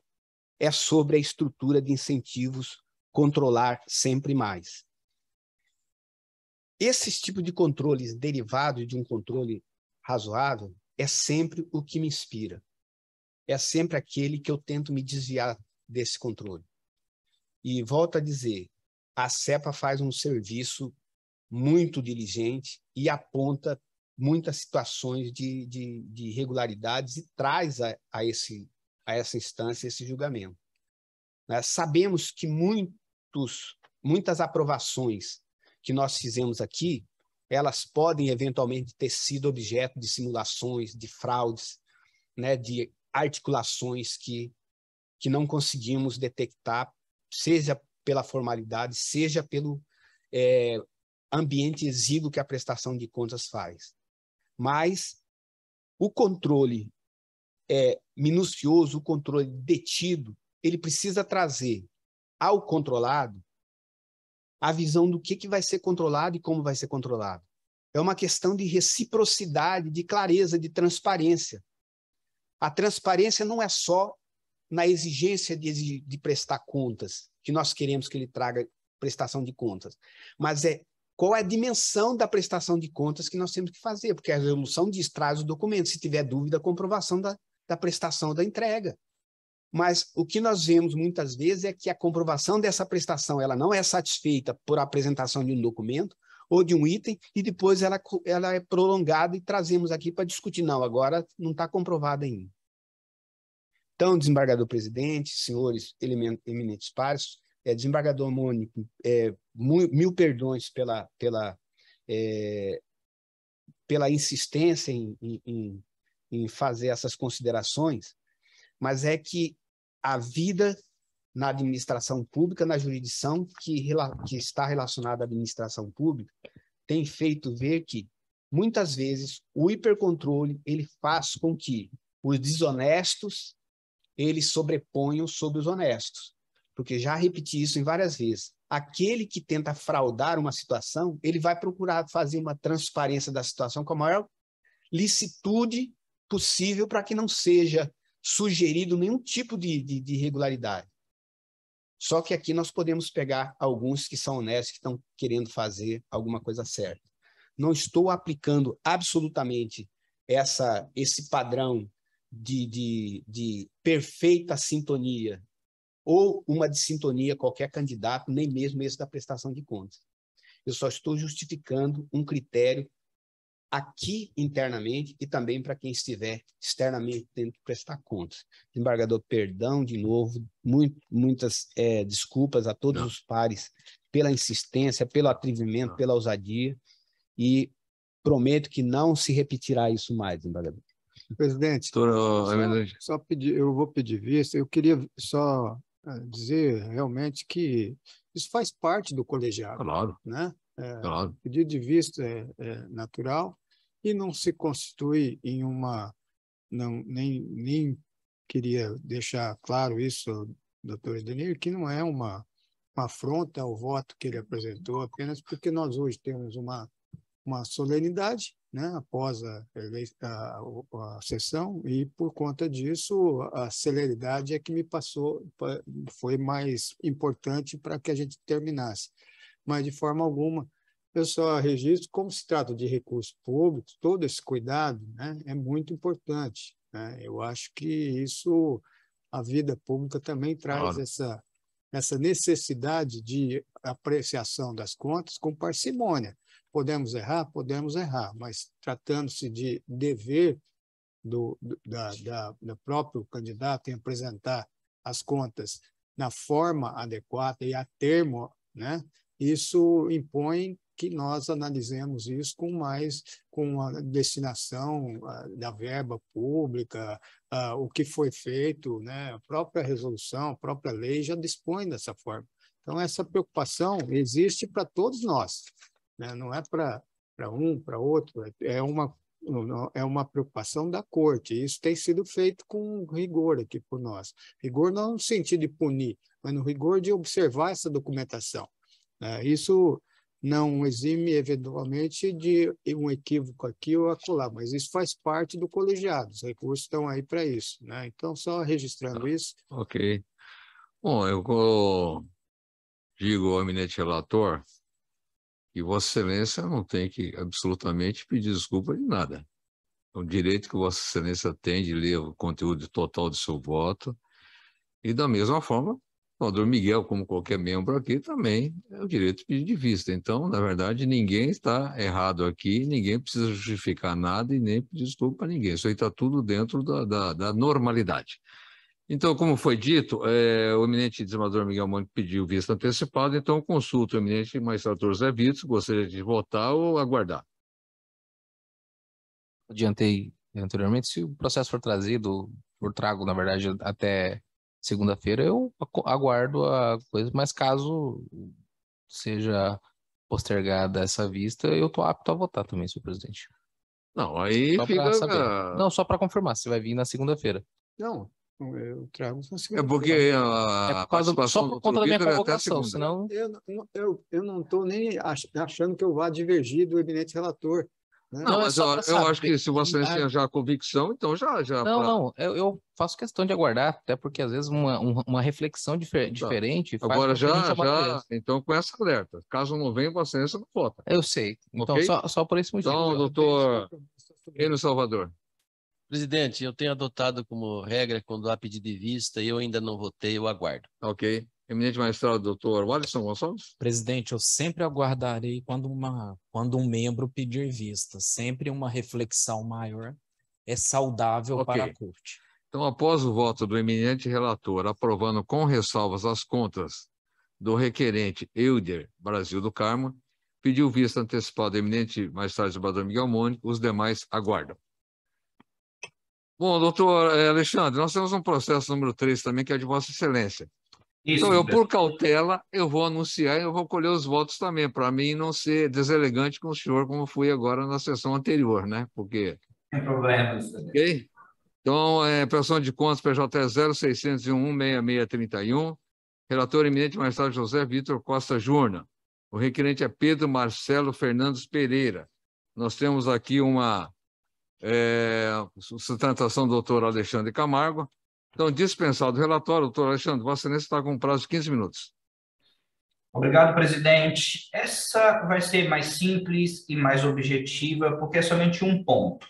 é sobre a estrutura de incentivos controlar sempre mais. Esses tipos de controles derivados de um controle razoável é sempre o que me inspira. É sempre aquele que eu tento me desviar desse controle. E volto a dizer, a CEPA faz um serviço muito diligente e aponta muitas situações de irregularidades e traz a essa instância esse julgamento. Sabemos que muitas aprovações que nós fizemos aqui, elas podem eventualmente ter sido objeto de simulações, de fraudes, né, de articulações que não conseguimos detectar, seja pela formalidade, seja pelo ambiente exíguo que a prestação de contas faz. Mas o controle minucioso, o controle detido, ele precisa trazer ao controlado a visão do que vai ser controlado e como vai ser controlado. É uma questão de reciprocidade, de clareza, de transparência. A transparência não é só na exigência de prestar contas, que nós queremos que ele traga prestação de contas, mas qual é a dimensão da prestação de contas que nós temos que fazer, porque a resolução diz, traz o documento, se tiver dúvida, a comprovação da prestação da entrega. Mas o que nós vemos muitas vezes é que a comprovação dessa prestação ela não é satisfeita por apresentação de um documento ou de um item, e depois ela é prolongada e trazemos aqui para discutir. Não, agora não está comprovada ainda. Então, desembargador-presidente, senhores eminentes pares, desembargador Mônico, mil perdões pela insistência em fazer essas considerações, mas é que a vida na administração pública, na jurisdição que está relacionada à administração pública, tem feito ver que, muitas vezes, o hipercontrole ele faz com que os desonestos eles sobreponham sobre os honestos. Porque já repeti isso em várias vezes. Aquele que tenta fraudar uma situação, ele vai procurar fazer uma transparência da situação com a maior licitude possível para que não seja sugerido nenhum tipo de irregularidade. Só que aqui nós podemos pegar alguns que são honestos, que estão querendo fazer alguma coisa certa. Não estou aplicando absolutamente esse padrão de perfeita sintonia ou uma dissintonia qualquer candidato, nem mesmo esse da prestação de contas. Eu só estou justificando um critério aqui internamente e também para quem estiver externamente tendo que prestar contas. Desembargador, perdão de novo, muitas desculpas a todos os pares pela insistência, pelo atrevimento, pela ousadia, e prometo que não se repetirá isso mais, desembargador. Presidente, só pedir, eu vou pedir vista. Eu queria só dizer realmente que isso faz parte do colegiado, Claro, né? claro. Pedido de vista é natural e não se constitui em uma... nem queria deixar claro isso, doutor Edenir, que não é uma afronta ao voto que ele apresentou, apenas porque nós hoje temos uma solenidade, né, após a sessão, e por conta disso a celeridade é que me passou, foi mais importante para que a gente terminasse. Mas, de forma alguma, eu só registro, como se trata de recursos públicos, todo esse cuidado, né, é muito importante, né? Eu acho que isso, a vida pública também traz essa necessidade de apreciação das contas com parcimônia. Podemos errar, mas tratando-se de dever do próprio candidato em apresentar as contas na forma adequada e a termo, né? Isso impõe que nós analisemos isso com a destinação da verba pública, o que foi feito, né? A própria resolução, a própria lei já dispõe dessa forma. Então, essa preocupação existe para todos nós, né? Não é para um, para outro, é uma preocupação da corte. Isso tem sido feito com rigor aqui por nós. Rigor não no sentido de punir, mas no rigor de observar essa documentação. Isso não exime, eventualmente, de um equívoco aqui ou acolá, mas isso faz parte do colegiado, os recursos estão aí para isso, né? Então, só registrando isso. Ok. Bom, eu digo ao eminente relator que Vossa Excelência não tem que absolutamente pedir desculpa de nada. É um direito que Vossa Excelência tem de ler o conteúdo total do seu voto, e da mesma forma, o senador Miguel, como qualquer membro aqui, também é o direito de pedir de vista. Então, na verdade, ninguém está errado aqui, ninguém precisa justificar nada e nem pedir desculpa para ninguém. Isso aí está tudo dentro da normalidade. Então, como foi dito, o eminente desembargador Miguel Mônaco pediu vista antecipada, então consulto o eminente magistrado José Vitor, gostaria de votar ou aguardar? Adiantei anteriormente, se o processo for trazido, trago, na verdade, até segunda-feira, eu aguardo a coisa, mas caso seja postergada essa vista, eu estou apto a votar também, senhor presidente. Não, aí Só fica... para saber. Não, só para confirmar, se vai vir na segunda-feira. Não, eu trago na É segunda-feira. porque por causa participação só por conta da minha Vitor é até convocação, segunda. senão... Eu não estou nem achando que eu vá divergir do eminente relator, né? Não, Não, mas só pra eu acho saber. que se Vossa Excelência tinha já a convicção, então já Não, eu faço questão de aguardar, até porque às vezes uma reflexão diferente faz Agora com que a gente já, amadureça. então com essa alerta. Caso não venha, Vossa Excelência não vota. Eu sei. Então, Ok? só por esse motivo. Então, doutor Enio Salvador. Presidente, eu tenho adotado como regra, quando há pedido de vista e eu ainda não votei, eu aguardo. Ok. Eminente magistrado, doutor Walisson Gonçalves. Presidente, eu sempre aguardarei quando um membro pedir vista. Sempre uma reflexão maior é saudável Ok. para a corte. Então, após o voto do eminente relator, aprovando com ressalvas as contas do requerente Euder Brasil do Carmo, pediu vista antecipada do eminente magistrado desembargador Miguel Mônaco, os demais aguardam. Bom, doutor Alexandre, nós temos um processo número 3 também, que é de Vossa Excelência. Isso, Então, eu, por presidente. cautela, eu vou anunciar e eu vou colher os votos também, para mim não ser deselegante com o senhor, como fui agora na sessão anterior, né? Porque... Sem problemas. Ok? Então, prestação de contas, PJ 0601-6631, relator eminente magistrado José Vitor Costa Jurna. O requerente é Pedro Marcelo Fernandes Pereira. Nós temos aqui uma sustentação do doutor Alexandre Camargo. Então, dispensado o relatório, doutor Alexandre, Vossa Excelência está com um prazo de 15 minutos. Obrigado, presidente. Essa vai ser mais simples e mais objetiva, porque é somente um ponto.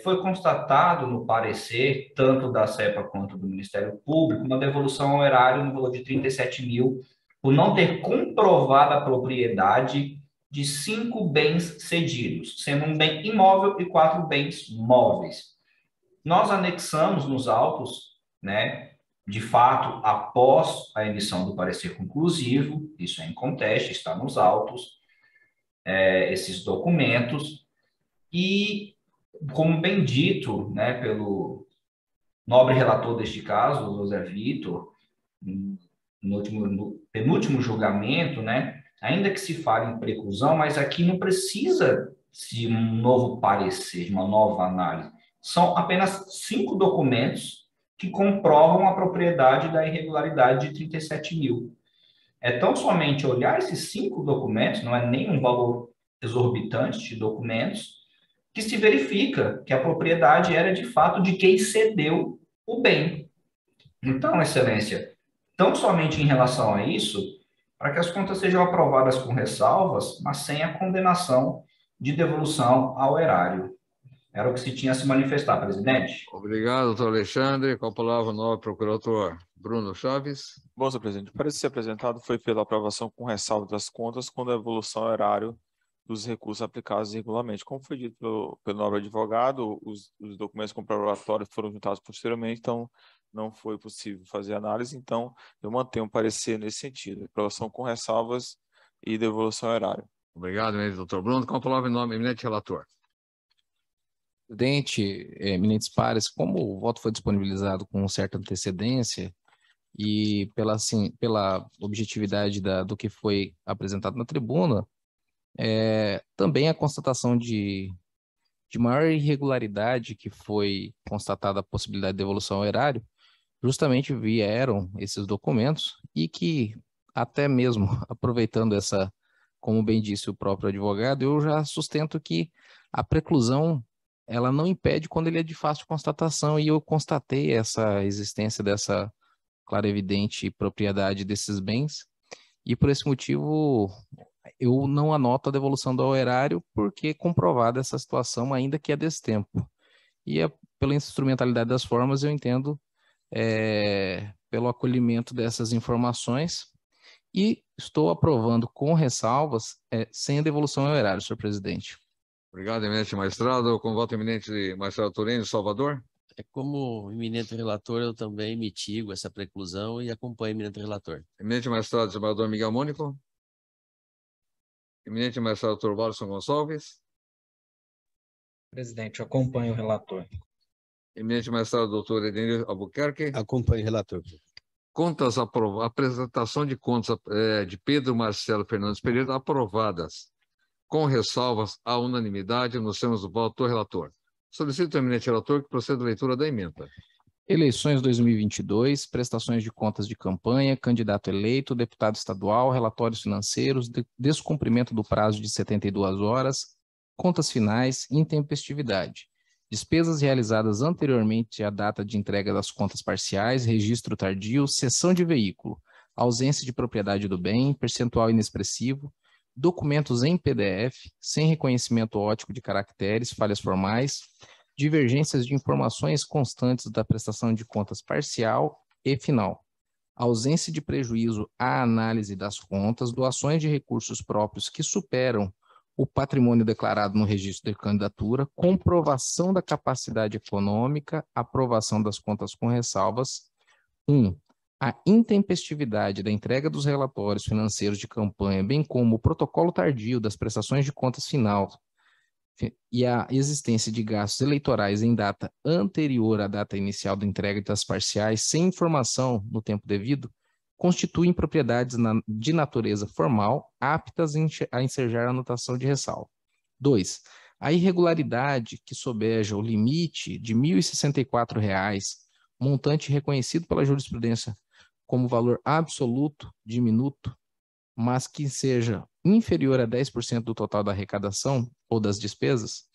Foi constatado no parecer, tanto da CEPA quanto do Ministério Público, uma devolução ao erário no valor de 37 mil, por não ter comprovado a propriedade de 5 bens cedidos, sendo um bem imóvel e 4 bens móveis. Nós anexamos nos autos, né, de fato, após a emissão do parecer conclusivo, isso é inconteste, está nos autos, esses documentos, e, como bem dito, né, pelo nobre relator deste caso, José Vitor, no penúltimo julgamento, né, ainda que se fale em preclusão, mas aqui não precisa de um novo parecer, de uma nova análise. São apenas 5 documentos que comprovam a propriedade da irregularidade de 37 mil. É tão somente olhar esses 5 documentos, não é nem um valor exorbitante de documentos, que se verifica que a propriedade era de fato de quem cedeu o bem. Então, Excelência, tão somente em relação a isso, para que as contas sejam aprovadas com ressalvas, mas sem a condenação de devolução ao erário. Era o que se tinha a se manifestar, presidente. Obrigado, doutor Alexandre. Com a palavra, o novo procurador Bruno Chaves. Bom, senhor presidente, o parecer apresentado foi pela aprovação com ressalva das contas com devolução ao erário dos recursos aplicados regularmente. Como foi dito pelo nobre advogado, os documentos comprobatórios foram juntados posteriormente, então não foi possível fazer análise, então eu mantenho um parecer nesse sentido, aprovação com ressalvas e devolução ao erário. Obrigado, doutor Bruno. Com a palavra, em nome, eminente relator. Presidente, eminentes pares, como o voto foi disponibilizado com certa antecedência e pela objetividade do que foi apresentado na tribuna, também a constatação de maior irregularidade que foi constatada a possibilidade de devolução ao erário, justamente vieram esses documentos e que, até mesmo aproveitando como bem disse o próprio advogado, eu já sustento que a preclusão ela não impede quando ele é de fácil constatação, e eu constatei essa existência dessa clara e evidente propriedade desses bens, e por esse motivo eu não anoto a devolução do erário, porque comprovada essa situação, ainda que é destempo. E pela instrumentalidade das formas, eu entendo pelo acolhimento dessas informações, e estou aprovando com ressalvas, sem a devolução ao erário, senhor presidente. Obrigado, eminente magistrado. Com o voto eminente magistrado Turene, Salvador. Como eminente relator, eu também mitigo essa preclusão e acompanho o eminente relator. Eminente magistrado desembargador Miguel Mônico. Eminente magistrado Dr. Walson Gonçalves. Presidente, eu acompanho o relator. Eminente magistrado doutor Edenir Albuquerque. Acompanho o relator. Contas aprovadas. Apresentação de contas de Pedro Marcelo Fernandes Pereira aprovadas com ressalvas à unanimidade nos termos do voto do relator. Solicito ao eminente relator que proceda à leitura da emenda. Eleições 2022, prestações de contas de campanha, candidato eleito, deputado estadual, relatórios financeiros, descumprimento do prazo de 72 horas, contas finais, intempestividade, despesas realizadas anteriormente à data de entrega das contas parciais, registro tardio, cessão de veículo, ausência de propriedade do bem, percentual inexpressivo, documentos em PDF, sem reconhecimento ótico de caracteres, falhas formais, divergências de informações constantes da prestação de contas parcial e final, ausência de prejuízo à análise das contas, doações de recursos próprios que superam o patrimônio declarado no registro de candidatura, comprovação da capacidade econômica, aprovação das contas com ressalvas. 1. A intempestividade da entrega dos relatórios financeiros de campanha, bem como o protocolo tardio das prestações de contas final e a existência de gastos eleitorais em data anterior à data inicial da entrega das parciais, sem informação no tempo devido, constituem propriedades de natureza formal aptas a ensejar a anotação de ressalva. 2. A irregularidade que sobeja o limite de R$ 1.064, montante reconhecido pela jurisprudência como valor absoluto diminuto, mas que seja inferior a 10% do total da arrecadação ou das despesas,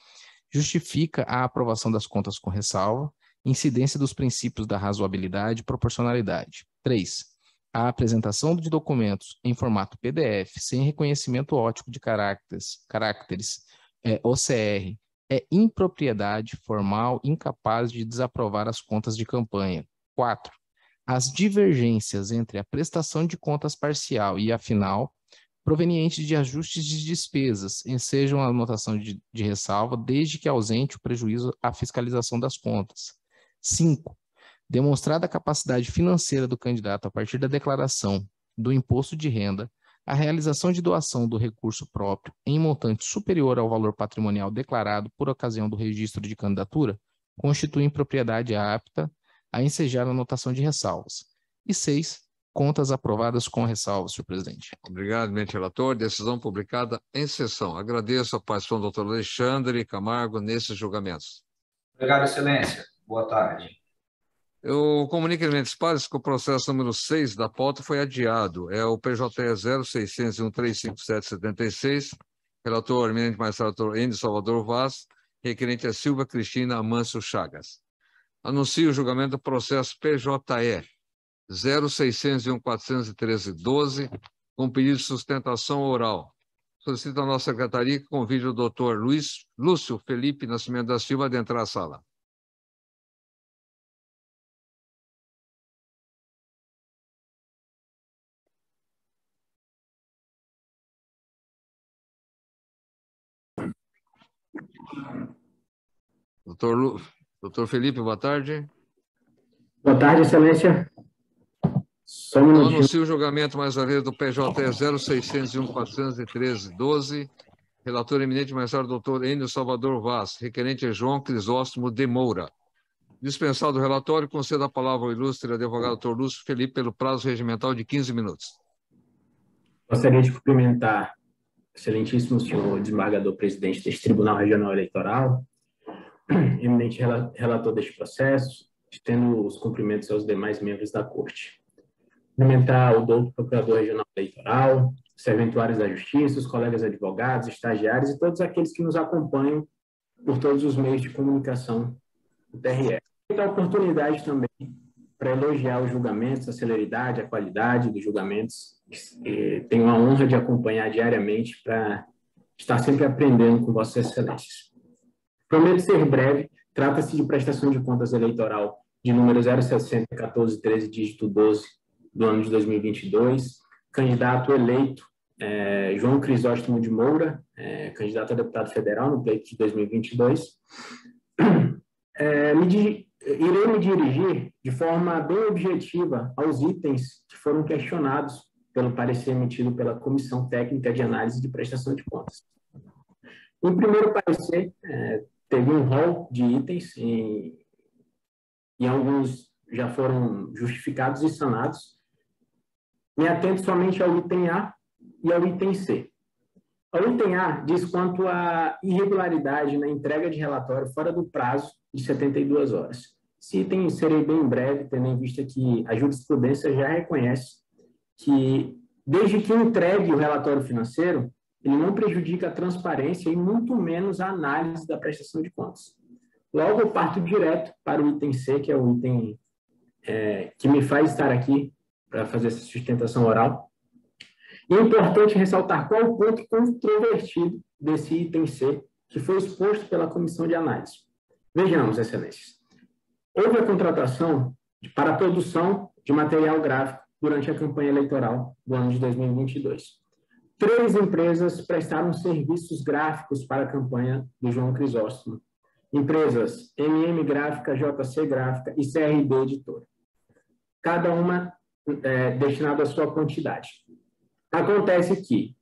justifica a aprovação das contas com ressalva, incidência dos princípios da razoabilidade e proporcionalidade. 3. A apresentação de documentos em formato PDF, sem reconhecimento ótico de caracteres OCR, é impropriedade formal incapaz de desaprovar as contas de campanha. 4. As divergências entre a prestação de contas parcial e a final provenientes de ajustes de despesas, ensejam a anotação de ressalva, desde que ausente o prejuízo à fiscalização das contas. 5. Demonstrada a capacidade financeira do candidato a partir da declaração do imposto de renda, a realização de doação do recurso próprio em montante superior ao valor patrimonial declarado por ocasião do registro de candidatura constituem propriedade apta a ensejar a anotação de ressalvas. E 6. Contas aprovadas com ressalvas, senhor presidente. Obrigado, eminente relator. Decisão publicada em sessão. Agradeço a participação do doutor Alexandre Camargo nesses julgamentos. Obrigado, excelência. Boa tarde. Eu comunico, eminentes pares, que o processo número 6 da pauta foi adiado. É o PJE 0601355776, relator, eminente magistrado doutor N. Salvador Vaz, requerente a Silva Cristina Amâncio Chagas. Anuncio o julgamento do processo PJE 0601.413.12, com pedido de sustentação oral. Solicito a nossa secretaria que convide o doutor Lúcio Felipe Nascimento da Silva a adentrar a sala. Doutor Felipe, boa tarde. Boa tarde, excelência. Só um minutinho. Anuncio o julgamento mais uma vez do PJE 0601.413.12, relator eminente magistrado doutor Enio Salvador Vaz, requerente é João Crisóstomo de Moura. Dispensado o relatório, concedo a palavra ao ilustre advogado doutor Lúcio Felipe pelo prazo regimental de 15 minutos. Gostaria de cumprimentar o excelentíssimo senhor desembargador presidente deste Tribunal Regional Eleitoral, eminente relator deste processo, estendo os cumprimentos aos demais membros da Corte. Cumprimentar o doutor Procurador Regional Eleitoral, os serventuários da Justiça, os colegas advogados, estagiários e todos aqueles que nos acompanham por todos os meios de comunicação do TRE. Muita oportunidade também para elogiar os julgamentos, a celeridade, a qualidade dos julgamentos. Tenho a honra de acompanhar diariamente para estar sempre aprendendo com Vossas Excelências. Prometo ser breve. Trata-se de prestação de contas eleitoral de número 0601413, dígito 12, do ano de 2022. Candidato eleito, João Crisóstomo de Moura, candidato a deputado federal no pleito de 2022. Irei me dirigir de forma bem objetiva aos itens que foram questionados pelo parecer emitido pela Comissão Técnica de Análise de Prestação de Contas. Em primeiro parecer, teve um rol de itens e alguns já foram justificados e sanados. Me atento somente ao item A e ao item C. O item A diz quanto à irregularidade na entrega de relatório fora do prazo de 72 horas. Esse item serei bem breve, tendo em vista que a jurisprudência já reconhece que, desde que entregue o relatório financeiro, ele não prejudica a transparência e muito menos a análise da prestação de contas. Logo, eu parto direto para o item C, que é o item que me faz estar aqui para fazer essa sustentação oral. E é importante ressaltar qual o ponto controvertido desse item C, que foi exposto pela comissão de análise. Vejamos, excelências. Houve a contratação para a produção de material gráfico durante a campanha eleitoral do ano de 2022. 3 empresas prestaram serviços gráficos para a campanha do João Crisóstomo. Empresas MM Gráfica, JC Gráfica e CRB Editora. Cada uma destinada à sua quantidade. Acontece que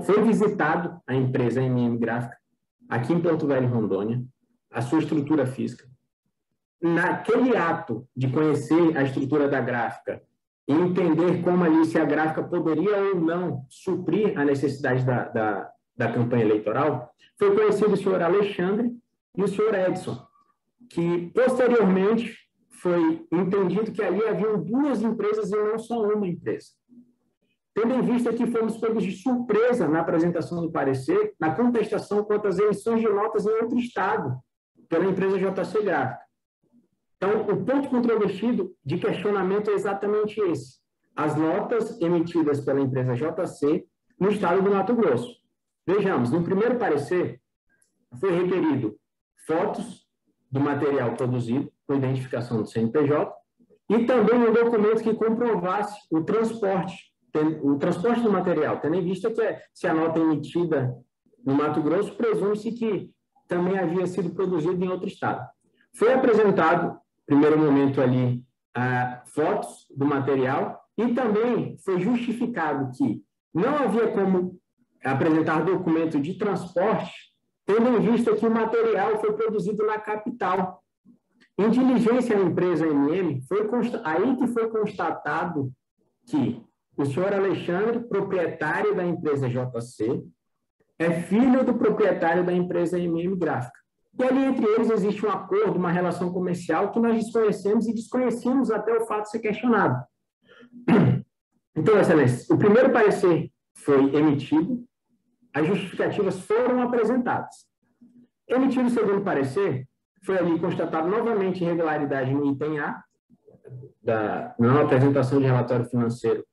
foi visitado a empresa MM Gráfica, aqui em Porto Velho, Rondônia, a sua estrutura física. Naquele ato de conhecer a estrutura da gráfica e entender como ali se a gráfica poderia ou não suprir a necessidade da campanha eleitoral, foi conhecido o senhor Alexandre e o senhor Edson, que posteriormente foi entendido que ali haviam 2 empresas e não só uma empresa. Tendo em vista que fomos pegos de surpresa na apresentação do parecer, na contestação quanto às emissões de notas em outro estado, pela empresa JC Gráfica. Então, o ponto controvertido de questionamento é exatamente esse. As notas emitidas pela empresa JC no estado do Mato Grosso. Vejamos, no primeiro parecer, foi requerido fotos do material produzido, com identificação do CNPJ, e também um documento que comprovasse o transporte o transporte do material, tendo em vista que se a nota é emitida no Mato Grosso, presume-se que também havia sido produzido em outro estado. Foi apresentado, no primeiro momento ali, fotos do material e também foi justificado que não havia como apresentar documento de transporte, tendo em vista que o material foi produzido na capital. Em diligência à empresa MM, aí que foi constatado que o senhor Alexandre, proprietário da empresa JC, é filho do proprietário da empresa MM Gráfica. E ali entre eles existe um acordo, uma relação comercial que nós desconhecemos e desconhecíamos até o fato de ser questionado. Então, Excelência, o primeiro parecer foi emitido, as justificativas foram apresentadas. Emitido o segundo parecer, foi ali constatado novamente irregularidade no item A, na não apresentação de relatório financeiro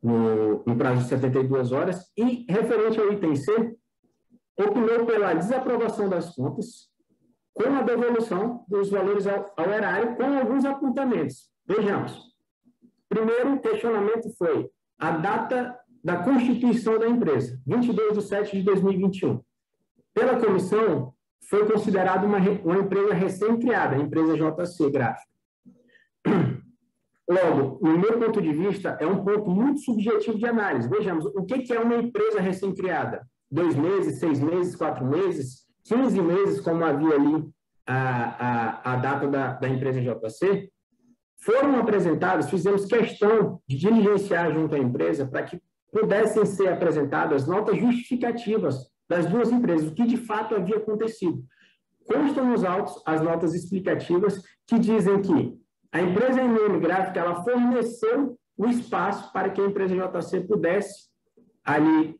no prazo de 72 horas, e referente ao item C, opinou pela desaprovação das contas, com a devolução dos valores ao erário, com alguns apontamentos. Vejamos. Primeiro questionamento foi a data da constituição da empresa, 22/7/2021. Pela comissão, foi considerada uma empresa recém-criada, a empresa JC Gráfica. Logo, no meu ponto de vista, é um ponto muito subjetivo de análise. Vejamos, o que é uma empresa recém-criada? 2 meses, 6 meses, 4 meses, 15 meses, como havia ali a data da empresa JC? Foram apresentados, fizemos questão de diligenciar junto à empresa para que pudessem ser apresentadas notas justificativas das duas empresas, o que de fato havia acontecido. Constam nos autos as notas explicativas que dizem que a empresa MM Gráfica ela forneceu o espaço para que a empresa JC pudesse ali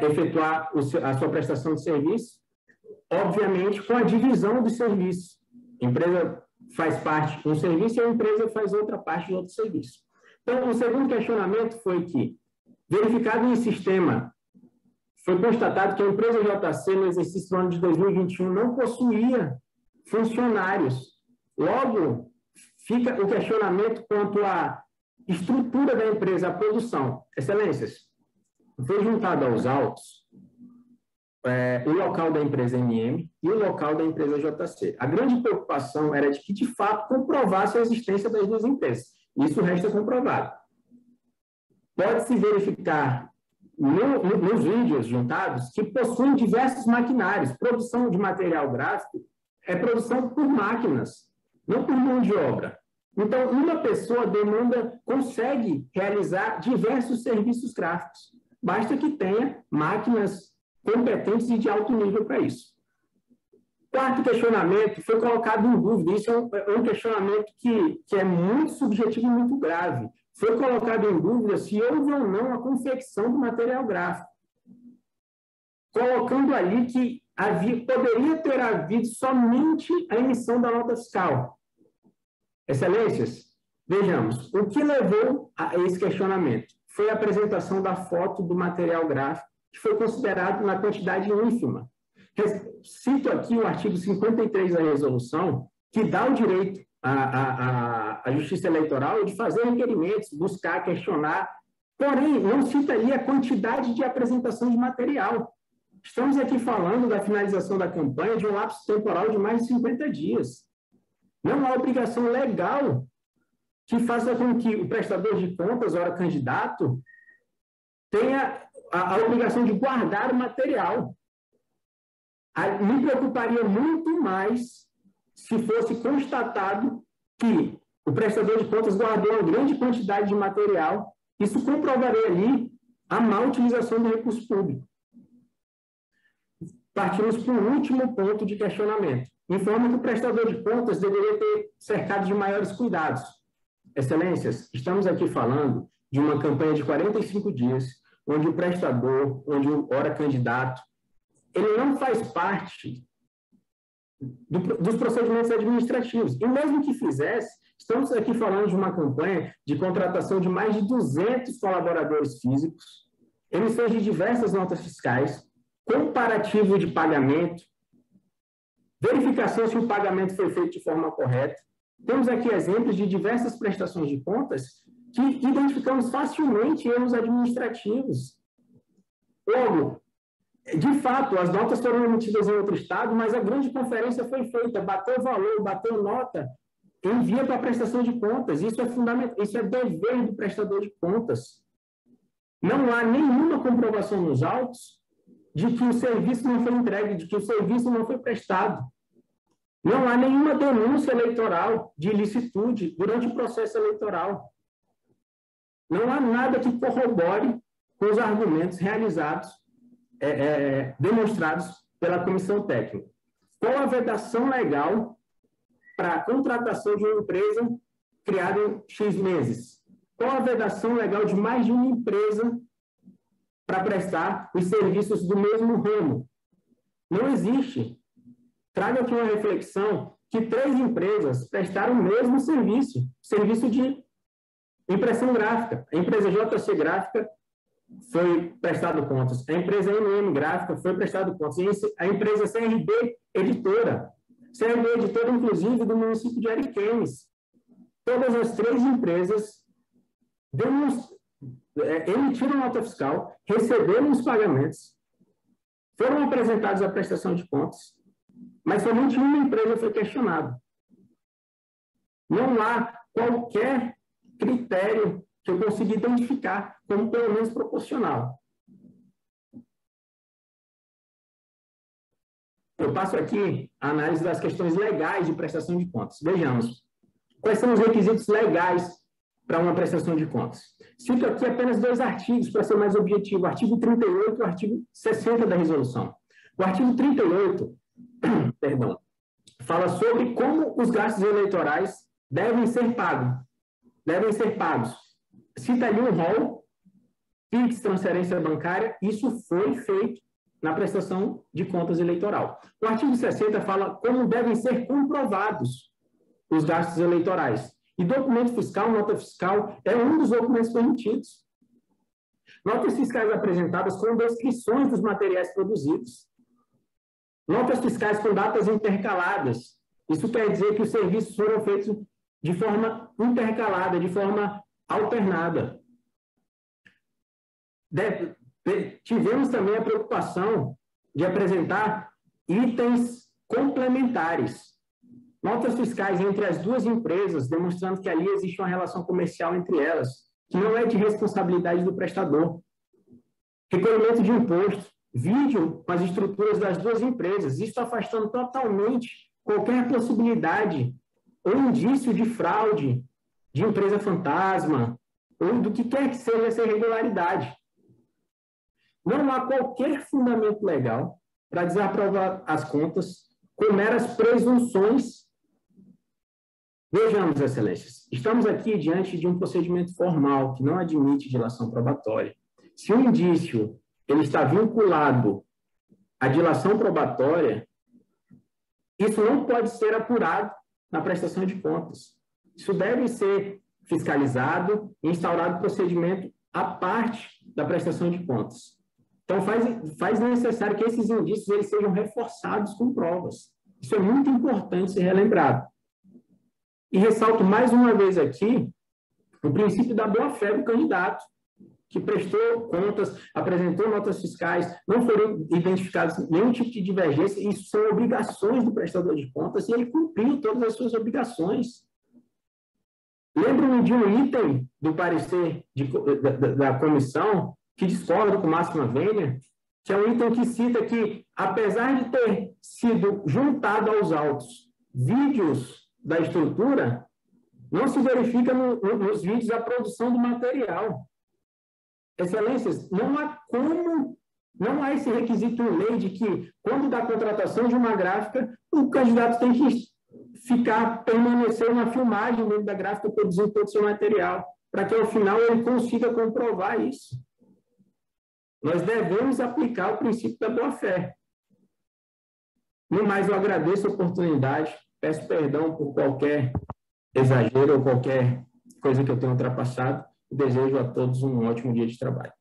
efetuar a sua prestação de serviço, obviamente com a divisão dos serviços. A empresa faz parte de um serviço e a empresa faz outra parte de outro serviço. Então, o segundo questionamento foi que, verificado em sistema, foi constatado que a empresa JC, no exercício do ano de 2021, não possuía funcionários. Logo, fica o questionamento quanto à estrutura da empresa, a produção. Excelências, foi juntado aos autos o local da empresa MM e o local da empresa JC. A grande preocupação era de que, de fato, comprovasse a existência das duas empresas. Isso resta comprovado. Pode-se verificar nos vídeos juntados que possuem diversos maquinários. Produção de material gráfico é produção por máquinas, não por mão de obra. Então, uma pessoa consegue realizar diversos serviços gráficos. Basta que tenha máquinas competentes e de alto nível para isso. Quarto questionamento foi colocado em dúvida. Isso é um questionamento que é muito subjetivo e muito grave. Foi colocado em dúvida se houve ou não a confecção do material gráfico, colocando ali que poderia ter havido somente a emissão da nota fiscal. Excelências, vejamos, o que levou a esse questionamento foi a apresentação da foto do material gráfico, que foi considerado na quantidade ínfima. Cito aqui o artigo 53 da resolução, que dá o direito à Justiça Eleitoral de fazer requerimentos, buscar, questionar, porém, não cita ali a quantidade de apresentação de material. Estamos aqui falando da finalização da campanha de um lapso temporal de mais de 50 dias. Não há obrigação legal que faça com que o prestador de contas, ora candidato, tenha a obrigação de guardar o material. Me preocuparia muito mais se fosse constatado que o prestador de contas guardou uma grande quantidade de material. Isso comprovaria ali a má utilização do recurso público. Partimos para o último ponto de questionamento. Informa que o prestador de contas deveria ter cercado de maiores cuidados. Excelências, estamos aqui falando de uma campanha de 45 dias, onde o prestador, onde o ora candidato, ele não faz parte dos procedimentos administrativos. E mesmo que fizesse, estamos aqui falando de uma campanha de contratação de mais de 200 colaboradores físicos, emissões de diversas notas fiscais, comparativo de pagamento, verificação se o pagamento foi feito de forma correta. Temos aqui exemplos de diversas prestações de contas que identificamos facilmente erros administrativos. Logo, de fato, as notas foram emitidas em outro estado, mas a grande conferência foi feita, bateu valor, bateu nota, envia para a prestação de contas. Isso é fundamental, isso é dever do prestador de contas. Não há nenhuma comprovação nos autos de que o serviço não foi entregue, de que o serviço não foi prestado. Não há nenhuma denúncia eleitoral de ilicitude durante o processo eleitoral. Não há nada que corrobore com os argumentos realizados, demonstrados pela comissão técnica. Qual a vedação legal para a contratação de uma empresa criada em X meses? Qual a vedação legal de mais de uma empresa para prestar os serviços do mesmo ramo? Não existe. Trago aqui uma reflexão que 3 empresas prestaram o mesmo serviço, serviço de impressão gráfica. A empresa JC Gráfica foi prestado contas, a empresa MM Gráfica foi prestado contas, a empresa CRB Editora, inclusive, do município de Ariquemes. Todas as 3 empresas emitiram nota fiscal, receberam os pagamentos, foram apresentados à prestação de contas, mas somente uma empresa foi questionada. Não há qualquer critério que eu consiga identificar como pelo menos proporcional. Eu passo aqui a análise das questões legais de prestação de contas. Vejamos, quais são os requisitos legais para uma prestação de contas. Cito aqui apenas 2 artigos para ser mais objetivo, o artigo 38 e o artigo 60 da resolução. O artigo 38, fala sobre como os gastos eleitorais devem ser pagos. Cita ali um rol, PIX, transferência bancária, isso foi feito na prestação de contas eleitoral. O artigo 60 fala como devem ser comprovados os gastos eleitorais. E documento fiscal, nota fiscal, é um dos documentos permitidos. Notas fiscais apresentadas com descrições dos materiais produzidos. Notas fiscais com datas intercaladas. Isso quer dizer que os serviços foram feitos de forma intercalada, de forma alternada. Tivemos também a preocupação de apresentar itens complementares. Notas fiscais entre as 2 empresas, demonstrando que ali existe uma relação comercial entre elas, que não é de responsabilidade do prestador. Recolhimento de imposto, vídeo com as estruturas das 2 empresas, isso afastando totalmente qualquer possibilidade ou indício de fraude, de empresa fantasma, ou do que quer que seja essa irregularidade. Não há qualquer fundamento legal para desaprovar as contas com meras presunções. Vejamos, excelências, estamos aqui diante de um procedimento formal que não admite dilação probatória. Se um indício ele está vinculado à dilação probatória, isso não pode ser apurado na prestação de contas. Isso deve ser fiscalizado e instaurado procedimento à parte da prestação de contas. Então, faz necessário que esses indícios eles sejam reforçados com provas. Isso é muito importante ser relembrado. E ressalto mais uma vez aqui o princípio da boa-fé do candidato, que prestou contas, apresentou notas fiscais, não foram identificados nenhum tipo de divergência, isso são obrigações do prestador de contas, e ele cumpriu todas as suas obrigações. Lembro-me de um item do parecer da comissão, que discorda com Máxima Vênia, que é um item que cita que, apesar de ter sido juntado aos autos vídeos da estrutura, não se verifica nos vídeos a produção do material. Excelências, não há esse requisito em lei de que, quando da contratação de uma gráfica, o candidato tem que permanecer na filmagem dentro da gráfica, produzindo todo o seu material, para que, ao final, ele consiga comprovar isso. Nós devemos aplicar o princípio da boa-fé. No mais, eu agradeço a oportunidade, peço perdão por qualquer exagero ou qualquer coisa que eu tenha ultrapassado e desejo a todos um ótimo dia de trabalho.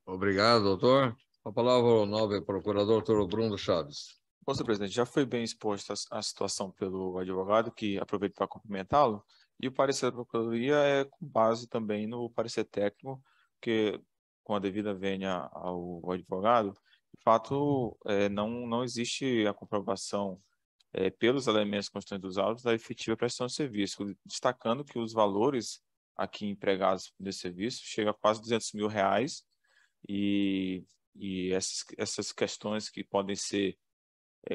Obrigado, doutor. A palavra ao nobre procurador, doutor Bruno Chaves. Bom, senhor presidente, já foi bem exposta a situação pelo advogado, que aproveito para cumprimentá-lo, E o parecer da Procuradoria é com base também no parecer técnico, que, com a devida vênia ao advogado, de fato, não existe a comprovação pelos elementos constantes dos autos da efetiva prestação de serviço, destacando que os valores aqui empregados nesse serviço chegam a quase R$ 200 mil, e essas questões que podem ser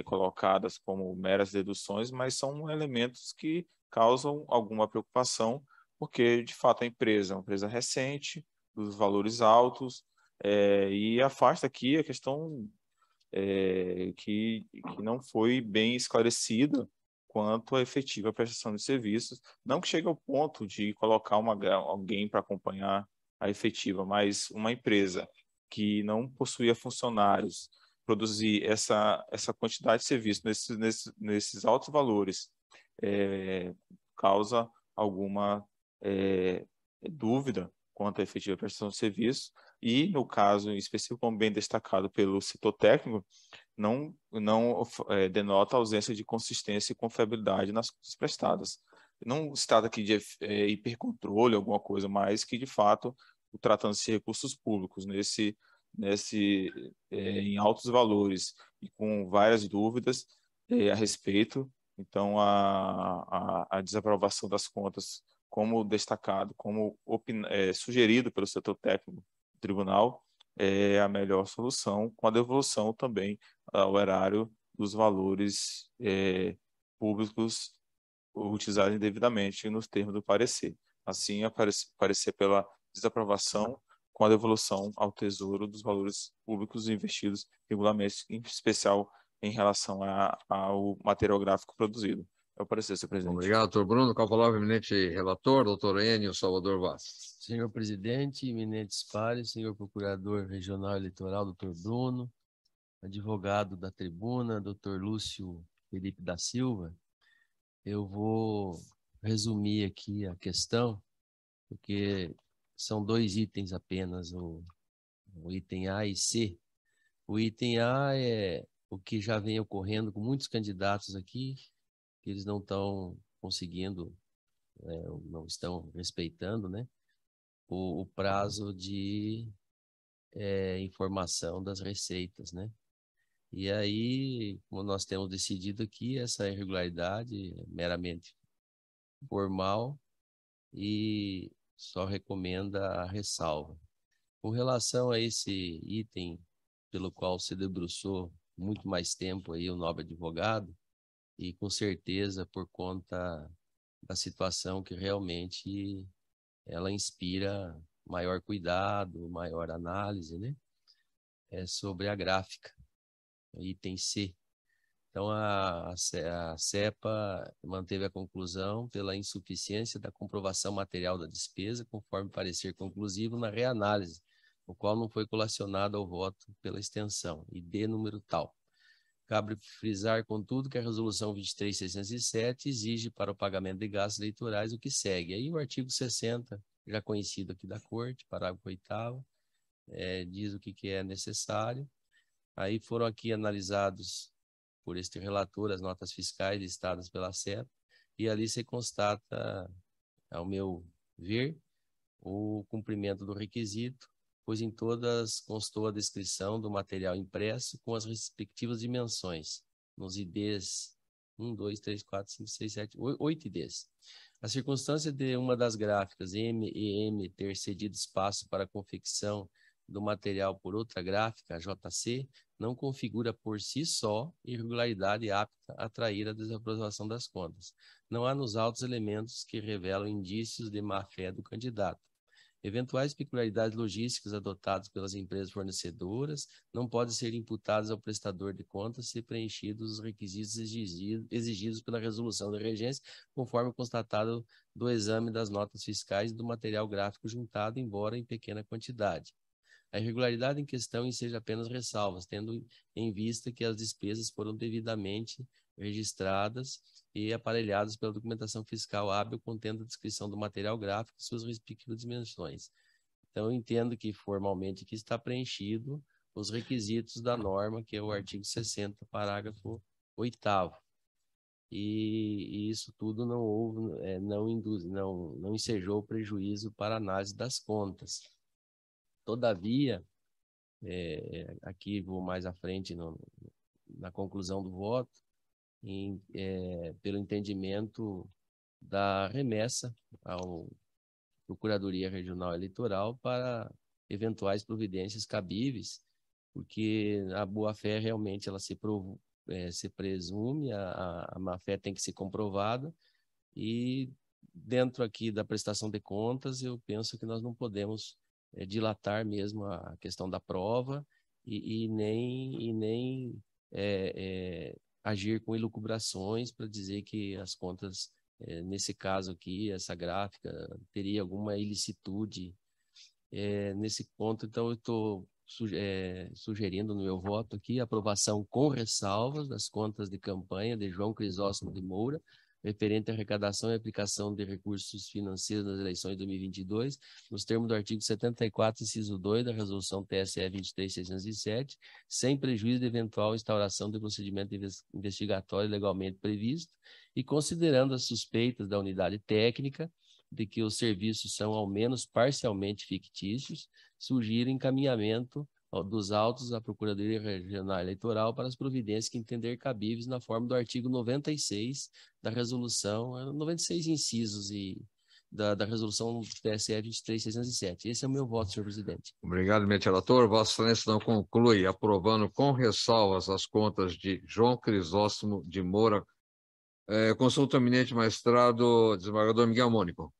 colocadas como meras deduções, mas são elementos que causam alguma preocupação, porque, de fato, a empresa é uma empresa recente, dos valores altos, e afasta aqui a questão que não foi bem esclarecida quanto à efetiva prestação de serviços. Não que chegue ao ponto de colocar alguém para acompanhar a efetiva, mas uma empresa que não possuía funcionários, produzir essa quantidade de serviço nesses altos valores, causa alguma dúvida quanto à efetiva prestação de serviço, e, no caso específico, como bem destacado pelo setor técnico, não denota ausência de consistência e confiabilidade nas contas prestadas. Não se trata aqui de hipercontrole, alguma coisa mais, que, de fato, tratando-se de recursos públicos em altos valores e com várias dúvidas a respeito. Então, a desaprovação das contas, como destacado, como sugerido pelo setor técnico do tribunal, é a melhor solução, com a devolução também ao erário dos valores públicos utilizados indevidamente nos termos do parecer. Assim, parecer pela desaprovação, com a devolução ao Tesouro dos valores públicos investidos regularmente, em especial em relação ao material gráfico produzido. É o parecer, senhor presidente. Obrigado, doutor Bruno. Com a palavra, eminente relator, doutor Enio Salvador Vaz. Senhor presidente, eminentes pares, senhor procurador regional eleitoral, doutor Bruno, advogado da tribuna, doutor Lúcio Felipe da Silva, eu vou resumir aqui a questão, porque são 2 itens apenas, o item A e C. O item A é o que já vem ocorrendo com muitos candidatos aqui, que eles não estão conseguindo, não estão respeitando, né, o prazo de informação das receitas, né? E aí, como nós temos decidido aqui, essa irregularidade é meramente formal e só recomenda a ressalva. Com relação a esse item, pelo qual se debruçou muito mais tempo aí o nobre advogado, e com certeza por conta da situação que realmente ela inspira maior cuidado, maior análise, né? Sobre a gráfica, item C. Então, a CEPA manteve a conclusão pela insuficiência da comprovação material da despesa, conforme parecer conclusivo na reanálise, o qual não foi colacionado ao voto pela extensão, e D número tal. Cabe frisar, contudo, que a Resolução 23.607 exige para o pagamento de gastos eleitorais o que segue. Aí o artigo 60, já conhecido aqui da Corte, parágrafo 8º, diz o que é necessário. Aí foram aqui analisados por este relator as notas fiscais listadas pela CEPA, e ali se constata, ao meu ver, o cumprimento do requisito, pois em todas constou a descrição do material impresso com as respectivas dimensões, nos IDs 1, 2, 3, 4, 5, 6, 7, 8 IDs. A circunstância de uma das gráficas M e M ter cedido espaço para a confecção do material por outra gráfica, JC, não configura por si só irregularidade apta a atrair a desaprovação das contas. Não há nos autos elementos que revelam indícios de má-fé do candidato. Eventuais peculiaridades logísticas adotadas pelas empresas fornecedoras não podem ser imputadas ao prestador de contas se preenchidos os requisitos exigidos pela resolução da regência, conforme constatado do exame das notas fiscais e do material gráfico juntado, embora em pequena quantidade. A irregularidade em questão enseja apenas ressalvas, tendo em vista que as despesas foram devidamente registradas e aparelhadas pela documentação fiscal hábil, contendo a descrição do material gráfico e suas respectivas dimensões. Então, eu entendo que formalmente aqui está preenchido os requisitos da norma, que é o artigo 60, parágrafo 8º. e isso tudo não houve, não ensejou prejuízo para a análise das contas. Todavia, aqui vou mais à frente na conclusão do voto, pelo entendimento da remessa ao Procuradoria Regional Eleitoral para eventuais providências cabíveis, porque a boa-fé realmente ela se presume, a má-fé tem que ser comprovada, e dentro aqui da prestação de contas, eu penso que nós não podemos dilatar mesmo a questão da prova e nem agir com elucubrações para dizer que as contas, nesse caso aqui, essa gráfica, teria alguma ilicitude nesse ponto. Então, eu estou sugerindo no meu voto aqui a aprovação com ressalvas das contas de campanha de João Crisóstomo de Moura, referente à arrecadação e aplicação de recursos financeiros nas eleições de 2022, nos termos do artigo 74, inciso 2 da Resolução TSE 23.607, sem prejuízo de eventual instauração de procedimento investigatório legalmente previsto, e considerando as suspeitas da unidade técnica de que os serviços são ao menos parcialmente fictícios, surgir encaminhamento dos autos à Procuradoria Regional Eleitoral para as providências que entender cabíveis na forma do artigo 96 da Resolução, 96 incisos da Resolução TSE 23.607. Esse é o meu voto, senhor presidente. Obrigado, eminente relator. Vossa Excelência não conclui, aprovando com ressalvas as contas de João Crisóstomo de Moura. Consulta o eminente magistrado desembargador Miguel Mônico.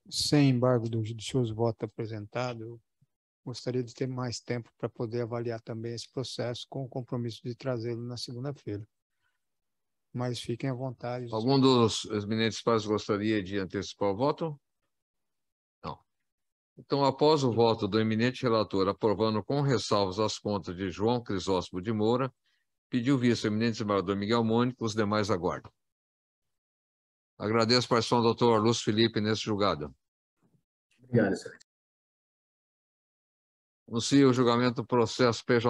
Sem embargo do judicioso voto apresentado, eu gostaria de ter mais tempo para poder avaliar também esse processo, com o compromisso de trazê-lo na segunda-feira. Mas fiquem à vontade. Algum dos eminentes pares gostaria de antecipar o voto? Não. Então, após o voto do eminente relator aprovando com ressalvas as contas de João Crisóstomo de Moura, pediu vista o eminente desembargador Miguel Mônico, os demais aguardam. Agradeço a participação do doutor Lúcio Felipe nesse julgado. Obrigado, excelência. Anuncio o julgamento do processo PJE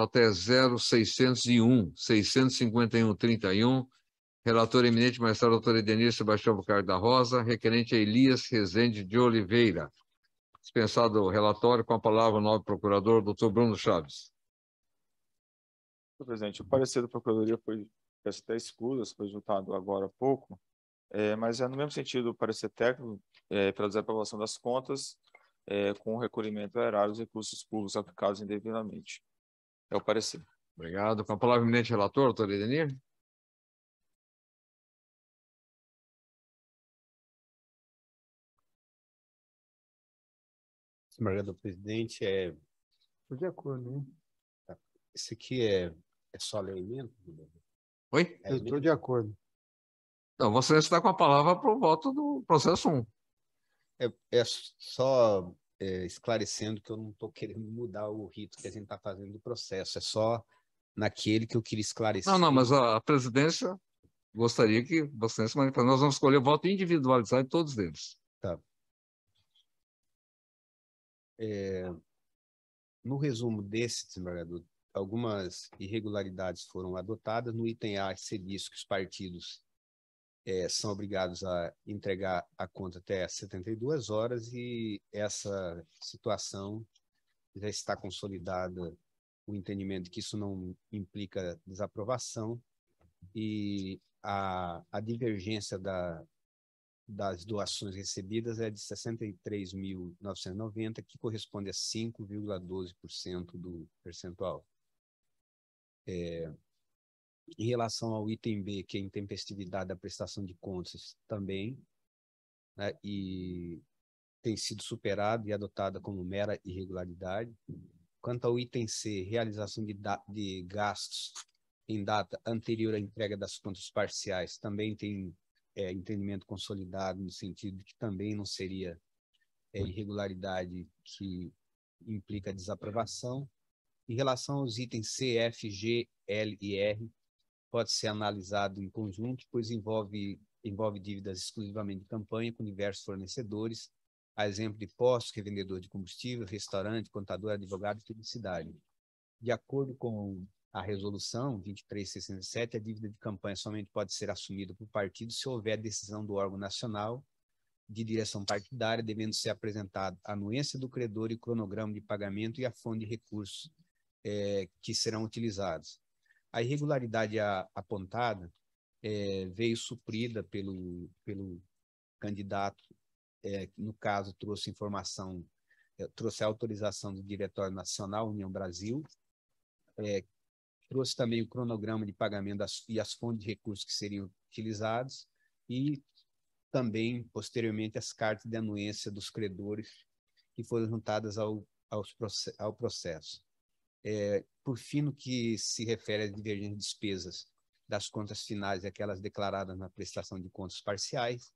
0601-651-31, relator eminente magistrado doutor Edenir Sebastião Bucardi da Rosa, requerente a Elias Rezende de Oliveira. Dispensado o relatório, com a palavra o nobre procurador, doutor Bruno Chaves. Senhor presidente, o parecer da Procuradoria peço até escusas, foi juntado agora há pouco, mas é no mesmo sentido o parecer técnico pela desaprovação das contas, com o recolhimento ao erário dos recursos públicos aplicados indevidamente. É o parecer. Obrigado. Com a palavra o eminente relator, doutor Edenir. Desembargador presidente, Estou de acordo, hein? Esse aqui é só ler o emenda? Oi? Eu estou de acordo. Não, você está com a palavra para o voto do processo 1. É só esclarecendo que eu não estou querendo mudar o rito que a gente está fazendo do processo, é só naquele que eu queria esclarecer. Não, mas a presidência gostaria que você se manifestasse. Nós vamos escolher o voto individualizado de todos eles. Tá. No resumo desse, desembargador, algumas irregularidades foram adotadas. No item A, se diz que os partidos são obrigados a entregar a conta até 72 horas e essa situação já está consolidada, o entendimento de que isso não implica desaprovação, e a divergência das doações recebidas é de 63.990, que corresponde a 5,12% do percentual. Em relação ao item B, que é a intempestividade da prestação de contas, também, né, e tem sido superado e adotada como mera irregularidade. Quanto ao item C, realização de gastos em data anterior à entrega das contas parciais, também tem entendimento consolidado no sentido de que também não seria irregularidade que implica desaprovação. Em relação aos itens C, F, G, L e R, pode ser analisado em conjunto, pois envolve dívidas exclusivamente de campanha com diversos fornecedores, a exemplo de postos, revendedor de combustível, restaurante, contador, advogado e publicidade. De acordo com a resolução 2367, a dívida de campanha somente pode ser assumida por partido se houver decisão do órgão nacional de direção partidária, devendo ser apresentado a anuência do credor e cronograma de pagamento e a fonte de recursos que serão utilizados. A irregularidade apontada veio suprida pelo candidato, no caso, trouxe a autorização do Diretório Nacional União Brasil, trouxe também o cronograma de pagamento e as fontes de recursos que seriam utilizados e também, posteriormente, as cartas de anuência dos credores que foram juntadas ao processo. Por fim, no que se refere às divergentes despesas das contas finais e aquelas declaradas na prestação de contas parciais,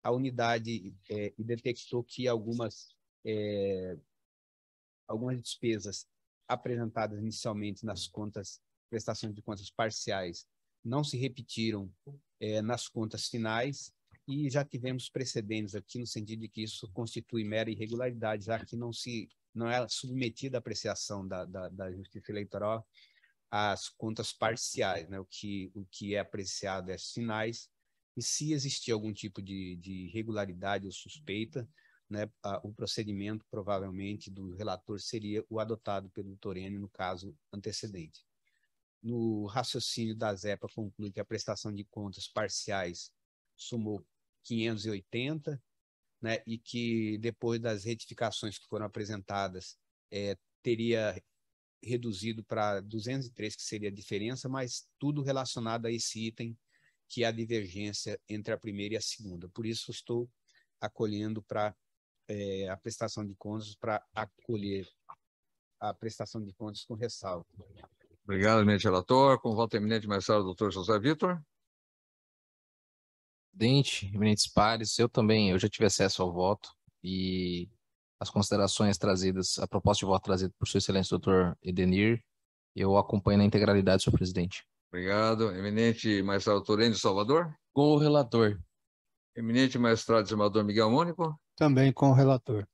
a unidade detectou que algumas despesas apresentadas inicialmente nas prestações de contas parciais não se repetiram nas contas finais, e já tivemos precedentes aqui no sentido de que isso constitui mera irregularidade, já que não é submetida à apreciação da Justiça Eleitoral as contas parciais, né? O que é apreciado é as finais, e se existir algum tipo de irregularidade ou suspeita, né, o procedimento, provavelmente, do relator seria o adotado pelo doutor Enio no caso antecedente. No raciocínio da ZEPA, conclui que a prestação de contas parciais somou 580, né, e que depois das retificações que foram apresentadas, teria reduzido para 203, que seria a diferença, mas tudo relacionado a esse item, que é a divergência entre a primeira e a segunda. Por isso, estou acolhendo a prestação de contas, para acolher a prestação de contas com ressalva. Obrigado, eminente relator. Com voto eminente, magistrado doutor José Vitor. Presidente, eminentes pares, eu já tive acesso ao voto e as considerações trazidas, a proposta de voto trazida por Sua Excelência doutor Edenir, eu acompanho na integralidade, senhor presidente. Obrigado. Eminente magistrado doutor Enio Salvador. Com o relator. Eminente magistrado desembargador Miguel Mônico. Também com o relator.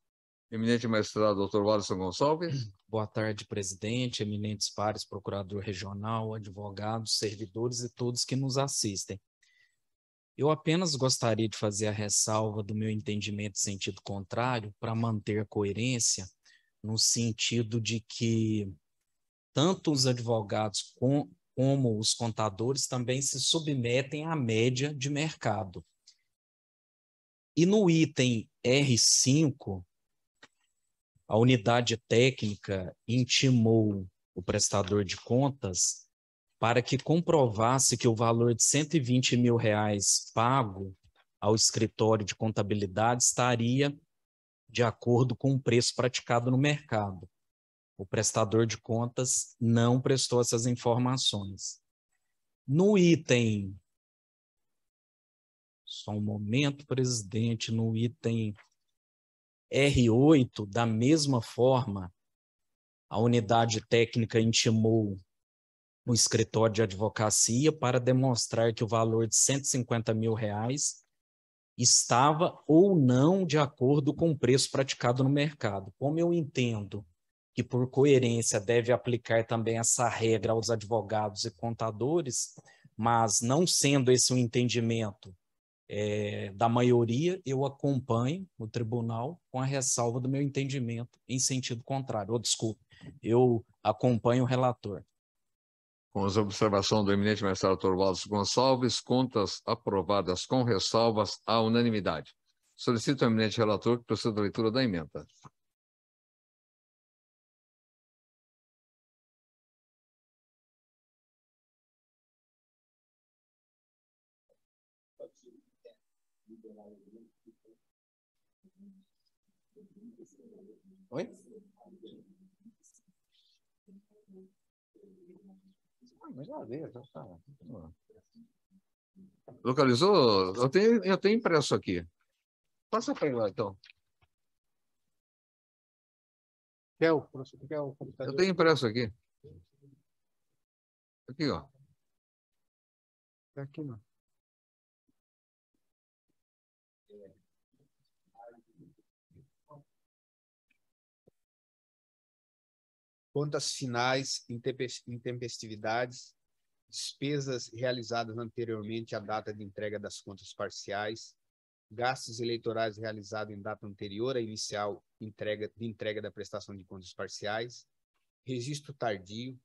Eminente magistrado doutor Walisson Gonçalves. Boa tarde, presidente, eminentes pares, procurador regional, advogados, servidores e todos que nos assistem. Eu apenas gostaria de fazer a ressalva do meu entendimento em sentido contrário para manter a coerência, no sentido de que tanto os advogados como os contadores também se submetem à média de mercado. E no item R5, a unidade técnica intimou o prestador de contas para que comprovasse que o valor de R$120 mil pago ao escritório de contabilidade estaria de acordo com o preço praticado no mercado. O prestador de contas não prestou essas informações. No item, só um momento, presidente, no item R8, da mesma forma, a unidade técnica intimou o escritório de advocacia para demonstrar que o valor de R$150 mil estava ou não de acordo com o preço praticado no mercado. Como eu entendo que, por coerência, deve aplicar também essa regra aos advogados e contadores, mas não sendo esse um entendimento da maioria, eu acompanho o tribunal com a ressalva do meu entendimento em sentido contrário. Desculpe, eu acompanho o relator. Com as observações do eminente magistrado doutor Walisson Gonçalves, contas aprovadas com ressalvas à unanimidade. Solicito ao eminente relator que proceda à leitura da emenda. Oi? Localizou? Eu tenho impresso aqui. Passa para lá, então. Quer o computador? Eu tenho impresso aqui. Aqui, ó. Tá aqui, não. contas finais, intempestividades, despesas realizadas anteriormente à data de entrega das contas parciais, gastos eleitorais realizados em data anterior à inicial entrega da prestação de contas parciais, registro tardio,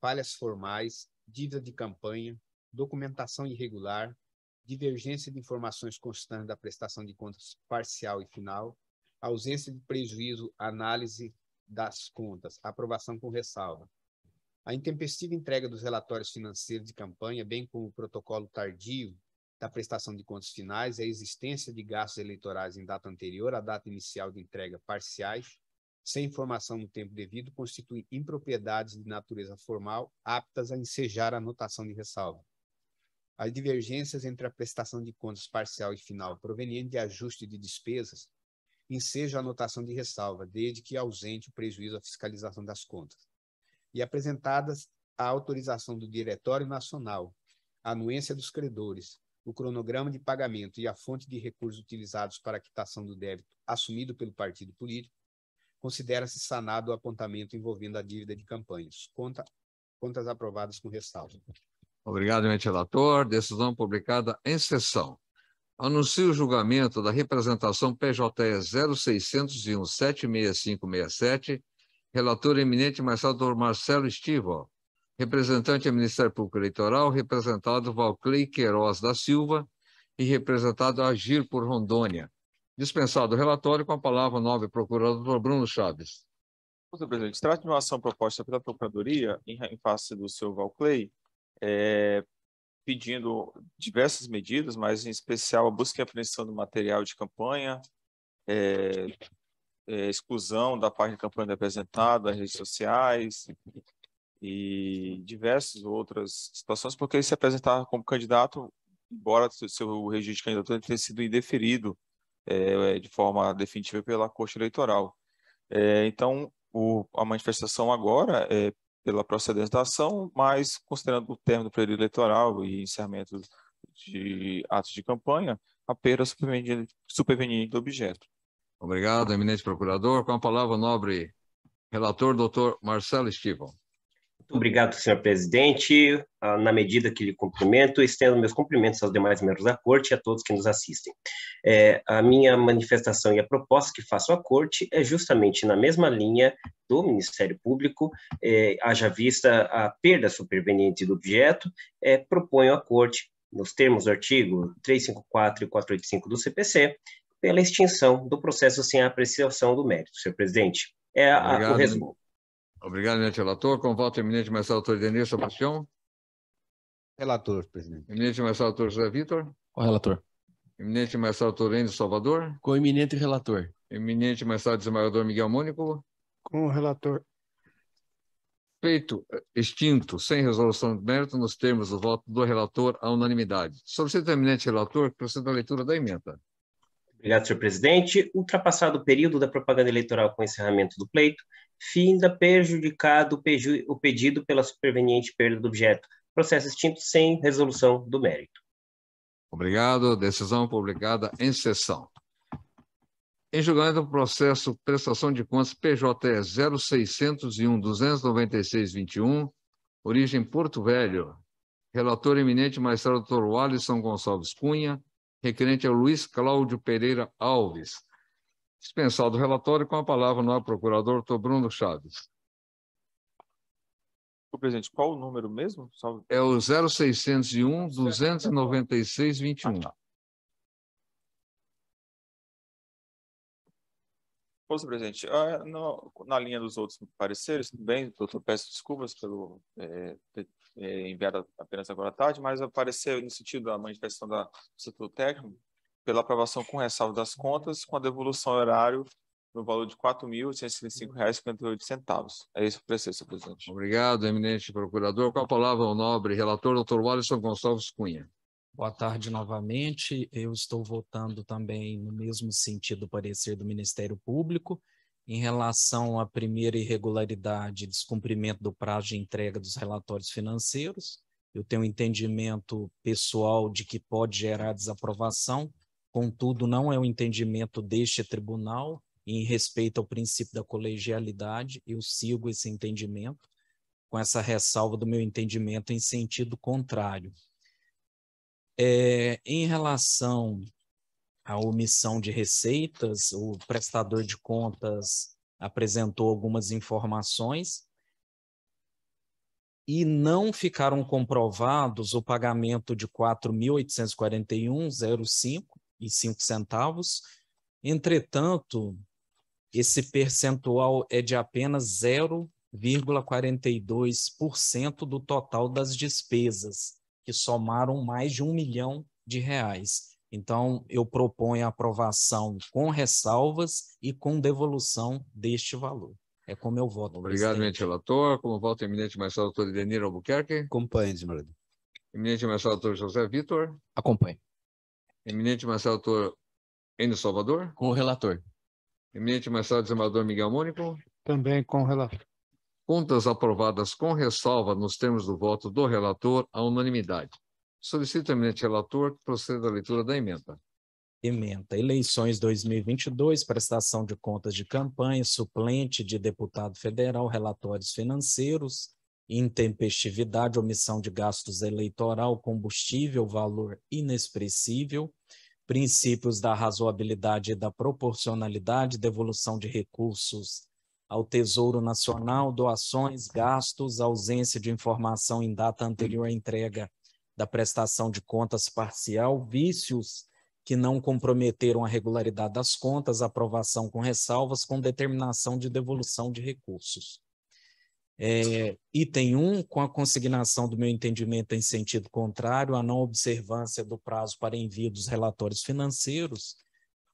falhas formais, dívida de campanha, documentação irregular, divergência de informações constantes da prestação de contas parcial e final, ausência de prejuízo, análise das contas, aprovação com ressalva. A intempestiva entrega dos relatórios financeiros de campanha, bem como o protocolo tardio da prestação de contas finais, a existência de gastos eleitorais em data anterior à data inicial de entrega parciais, sem informação no tempo devido, constituem impropriedades de natureza formal aptas a ensejar a anotação de ressalva. As divergências entre a prestação de contas parcial e final proveniente de ajuste de despesas ensejam a anotação de ressalva, desde que ausente o prejuízo à fiscalização das contas. E apresentadas a autorização do Diretório Nacional, a anuência dos credores, o cronograma de pagamento e a fonte de recursos utilizados para a quitação do débito assumido pelo partido político, considera-se sanado o apontamento envolvendo a dívida de campanhas. Contas aprovadas com ressalva. Obrigado, eminente relator. Decisão publicada em sessão. Anuncio o julgamento da representação PJE 0601-76567, relator eminente Dr. Marcelo Estíval, representante do Ministério Público Eleitoral, representado Valclei Queiroz da Silva e representado Agir por Rondônia. Dispensado o relatório, com a palavra o nobre procurador Bruno Chaves. Senhor presidente, trata de uma ação proposta pela Procuradoria em face do senhor Valclei, pedindo diversas medidas, mas em especial a busca e apreensão do material de campanha, exclusão da página de campanha do representado, das redes sociais e diversas outras situações, porque ele se apresentava como candidato, embora seu registro de candidatura tenha sido indeferido de forma definitiva pela Corte Eleitoral. Então, a manifestação agora é pela procedência da ação, mas considerando o termo do período eleitoral e encerramento de atos de campanha, a perda superveniente do objeto. Obrigado, eminente procurador. Com a palavra o nobre relator, doutor Marcelo Estíval. Muito obrigado, senhor presidente. Na medida que lhe cumprimento, estendo meus cumprimentos aos demais membros da Corte e a todos que nos assistem. A minha manifestação e a proposta que faço à Corte é justamente na mesma linha do Ministério Público, haja vista a perda superveniente do objeto, proponho à Corte, nos termos do artigo 354 e 485 do CPC, pela extinção do processo sem apreciação do mérito. Senhor presidente, o resumo. Obrigado, eminente relator. Com voto, eminente Marcelo Doutor Denir Sebastião. Relator, presidente. Eminente Marcelo Doutor José Vitor. Com o relator. Eminente Marcelo Doutor Enzo Salvador. Com o eminente relator. Eminente Marcelo Desembargador Miguel Mônico. Com o relator. Feito extinto, sem resolução de mérito, nos termos do voto do relator, à unanimidade. Solicito ao eminente relator que proceda à leitura da emenda. Obrigado, senhor presidente. Ultrapassado o período da propaganda eleitoral com o encerramento do pleito, finda prejudicado o pedido pela superveniente perda do objeto. Processo extinto sem resolução do mérito. Obrigado. Decisão publicada em sessão. Em julgamento do processo prestação de contas PJE 0601-296-21, origem Porto Velho. Relator eminente Magistrado Dr. Walisson Gonçalves Cunha, requerente é o Luiz Cláudio Pereira Alves. Dispensado o relatório, com a palavra o nobre procurador, Dr. Bruno Chaves. Senhor presidente, qual o número mesmo? É o 0601-296-21. Senhor presidente, na linha dos outros pareceres, tudo bem, doutor, peço desculpas pelo ter enviado apenas agora à tarde, mas apareceu no sentido da manifestação do setor técnico, pela aprovação com ressalva das contas, com a devolução horário no valor de R$ 4.855,58. É isso que preciso, senhor presidente. Obrigado, eminente procurador. Com a palavra o nobre relator, doutor Walisson Gonçalves Cunha. Boa tarde novamente. Eu estou votando também no mesmo sentido do parecer do Ministério Público em relação à primeira irregularidade, descumprimento do prazo de entrega dos relatórios financeiros. Eu tenho um entendimento pessoal de que pode gerar desaprovação, contudo, não é o entendimento deste tribunal em respeito ao princípio da colegialidade, eu sigo esse entendimento, com essa ressalva do meu entendimento em sentido contrário. Em relação à omissão de receitas, o prestador de contas apresentou algumas informações e não ficaram comprovados o pagamento de R$ 4.841,05. Entretanto, esse percentual é de apenas 0,42% do total das despesas, que somaram mais de R$ 1 milhão. Então, eu proponho a aprovação com ressalvas e com devolução deste valor. É como eu voto, Obrigado, eminente relator. Como voto, eminente magistrado doutor Edenir Albuquerque. Acompanhe, desembargador. Eminente magistrado doutor José Vitor. Acompanhe. Eminente magistrado doutor Enio Salvador. Com o relator. Eminente magistrado desembargador Miguel Mônico. Também com o relator. Contas aprovadas com ressalva nos termos do voto do relator, à unanimidade. Solicito, eminente relator, que proceda à leitura da emenda. Emenda. Eleições 2022, prestação de contas de campanha, suplente de deputado federal, relatórios financeiros, intempestividade, omissão de gastos eleitoral, combustível, valor inexpressível, princípios da razoabilidade e da proporcionalidade, devolução de recursos ao Tesouro Nacional, doações, gastos, ausência de informação em data anterior à entrega da prestação de contas parcial, vícios que não comprometeram a regularidade das contas, aprovação com ressalvas, com determinação de devolução de recursos. Item 1, com a consignação do meu entendimento em sentido contrário, a não observância do prazo para envio dos relatórios financeiros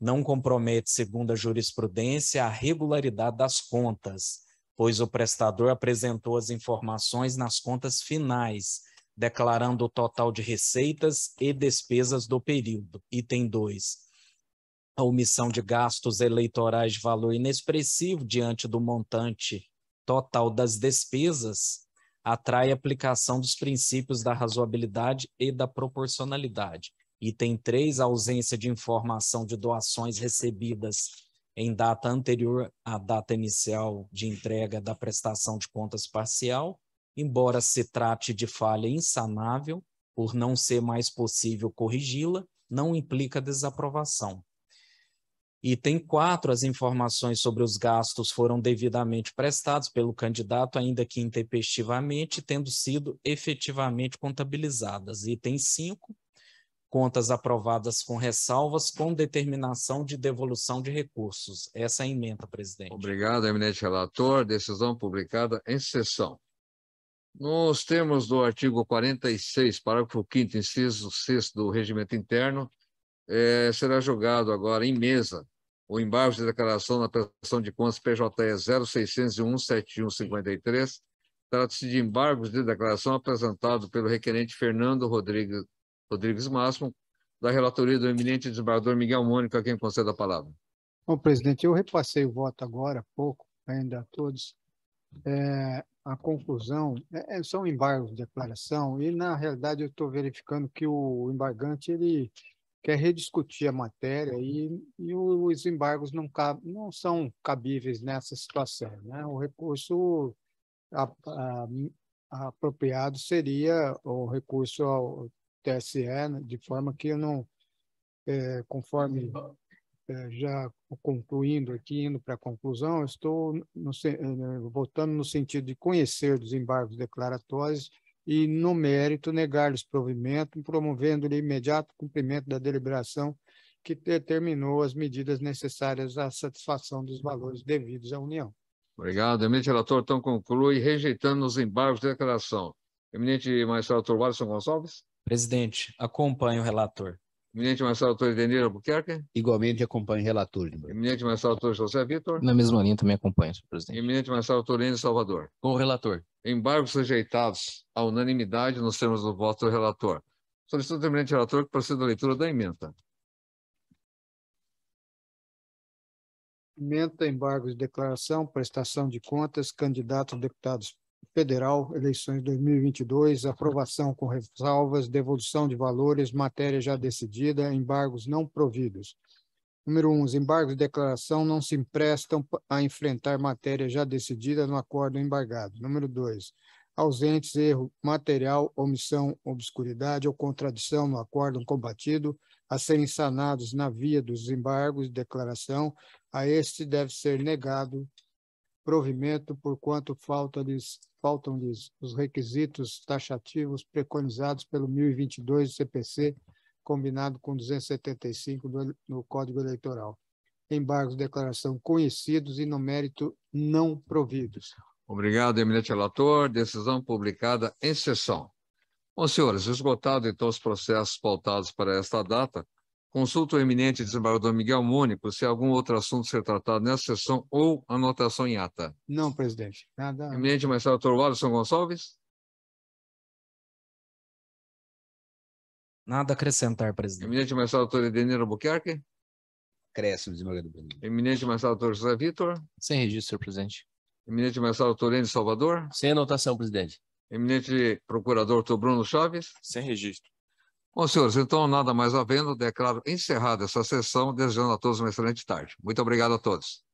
não compromete, segundo a jurisprudência, a regularidade das contas, pois o prestador apresentou as informações nas contas finais, declarando o total de receitas e despesas do período. Item 2. A omissão de gastos eleitorais de valor inexpressivo diante do montante total das despesas atrai a aplicação dos princípios da razoabilidade e da proporcionalidade. Item 3. A ausência de informação de doações recebidas em data anterior à data inicial de entrega da prestação de contas parcial, embora se trate de falha insanável, por não ser mais possível corrigi-la, não implica desaprovação. Item 4, as informações sobre os gastos foram devidamente prestados pelo candidato, ainda que intempestivamente, tendo sido efetivamente contabilizadas. Item 5, contas aprovadas com ressalvas, com determinação de devolução de recursos. Essa é a emenda, presidente. Obrigado, eminente relator. Decisão publicada em sessão. Nos termos do artigo 46, parágrafo 5º, inciso 6º do regimento interno, será julgado agora em mesa o embargo de declaração na prestação de contas PJE 0601-7153. Trata-se de embargos de declaração apresentado pelo requerente Fernando Rodrigues Máximo, da relatoria do eminente desembargador Miguel Mônico, a quem concede a palavra. Bom, presidente, eu repassei o voto agora há pouco, ainda a todos. A conclusão são embargos de declaração e, na realidade, eu estou verificando que o embargante ele quer rediscutir a matéria e os embargos não são cabíveis nessa situação, né? O recurso apropriado seria o recurso ao TSE, né? De forma que eu não, conforme já concluindo aqui, indo para a conclusão, eu estou votando no sentido de conhecer dos embargos declaratórios e, no mérito, negar-lhes provimento, promovendo-lhe imediato cumprimento da deliberação que determinou as medidas necessárias à satisfação dos valores devidos à União. Obrigado. Eminente relator, então, conclui rejeitando os embargos de declaração. Eminente magistrado doutor Walisson Gonçalves. Presidente, acompanho o relator. Eminente magistrado doutor Edenir Albuquerque. Igualmente acompanho o relator. Eminente magistrado doutor José Vitor. Na mesma linha também acompanho, senhor presidente. Eminente magistrado doutor Enio Salvador. Com o relator. Embargos rejeitados à unanimidade nos termos do voto do relator. Solicito ao eminente relator que proceda à leitura da emenda. Emenda, embargos de declaração, prestação de contas, candidato a deputado federal, eleições 2022, aprovação com ressalvas, devolução de valores, matéria já decidida, embargos não providos. Número 1, os embargos de declaração não se emprestam a enfrentar matéria já decidida no acordo embargado. Número 2, ausentes, erro material, omissão, obscuridade ou contradição no acordo combatido a serem sanados na via dos embargos de declaração, a este deve ser negado provimento, porquanto faltam-lhes os requisitos taxativos preconizados pelo 1022 do CPC, combinado com 275 no Código Eleitoral. Embargos de declaração conhecidos e no mérito não providos. Obrigado, eminente relator. Decisão publicada em sessão. Bom, senhores, esgotado então os processos pautados para esta data, consulto o eminente desembargador Miguel Mônico se há algum outro assunto ser tratado nessa sessão ou anotação em ata. Não, presidente. Nada. Eminente magistrado Dr. Wallace Gonçalves. Nada a acrescentar, presidente. Eminente magistrado Dr. Edenir Albuquerque. Acréscimo, desembargador presidente. Eminente magistrado Dr. José Vitor. Sem registro, senhor presidente. Eminente magistrado Dr. Ene Salvador. Sem anotação, presidente. Eminente procurador Dr. Bruno Chaves. Sem registro. Bom, senhores, então, nada mais havendo, declaro encerrada essa sessão, desejando a todos uma excelente tarde. Muito obrigado a todos.